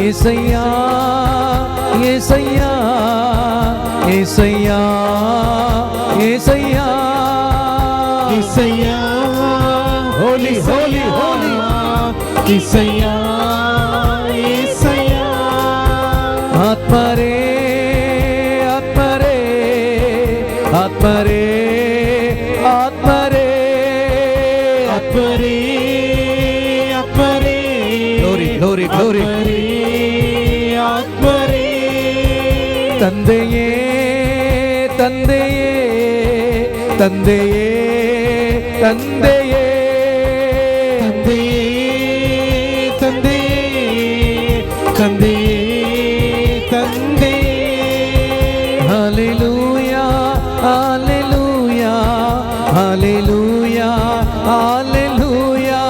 ಏಸಯ್ಯ ಏಸಯ್ಯ ಏಸಯ್ಯ ಏಸಯ್ಯ ಇಸಯ್ಯ ಹೋಲಿ ಹೋಲಿ ಹೋಲಿ ಇಸಯ್ಯ ಇಸಯ್ಯ ಆತ್ಮರೇ ಆತ್ಮರೇ ಆತ್ಮರೇ ಆತ್ಮರೇ ಆತ್ಮರೇ ಆತ್ಮರೇ ಗ್ಲೋರಿ ಗ್ಲೋರಿ ಗ್ಲೋರಿ ಆತ್ಮರೇ ತಂದೆಯೇ ತಂದೆಯೇ ತಂದೆಯೇ ತಂದೆಯೇ ತಂದೆಯೇ ತಂದೆಯೇ Hallelujah, hallelujah, hallelujah, hallelujah.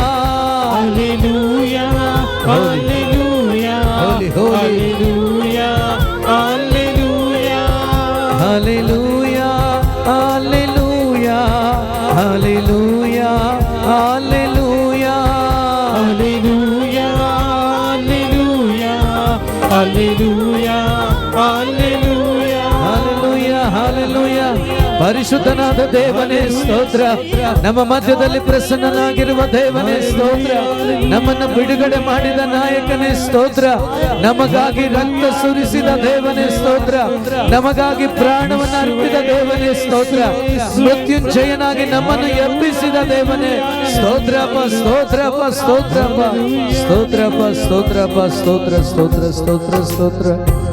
Hallelujah, hallelujah, Holy, holy. hallelujah, hallelujah. Hallelujah, hallelujah, hallelujah, hallelujah. Hallelujah, hallelujah, hallelujah, hallelujah. ಪರಿಶುದ್ಧನಾದ ದೇವನೇ ಸ್ತೋತ್ರ. ನಮ್ಮ ಮಧ್ಯದಲ್ಲಿ ಪ್ರಸನ್ನನಾಗಿರುವ ದೇವನೇ ಸ್ತೋತ್ರ. ನಮ್ಮನ್ನು ಬಿಡುಗಡೆ ಮಾಡಿದ ನಾಯಕನೇ ಸ್ತೋತ್ರ. ನಮಗಾಗಿ ರಕ್ತ ಸುರಿಸಿದ ದೇವನೇ ಸ್ತೋತ್ರ. ನಮಗಾಗಿ ಪ್ರಾಣವನ್ನು ಅರ್ಪಿದ ದೇವನೇ ಸ್ತೋತ್ರ. ಮೃತ್ಯುಂಜಯನಾಗಿ ನಮ್ಮನ್ನು ಎಬ್ಬಿಸಿದ ದೇವನೇ ಸ್ತೋತ್ರಪ್ಪ, ಸ್ತೋತ್ರಪ್ಪ, ಸ್ತೋತ್ರಪ್ಪ, ಸ್ತೋತ್ರಪ್ಪ, ಸ್ತೋತ್ರಪ್ಪ, ಸ್ತೋತ್ರ, ಸ್ತೋತ್ರ, ಸ್ತೋತ್ರ, ಸ್ತೋತ್ರ.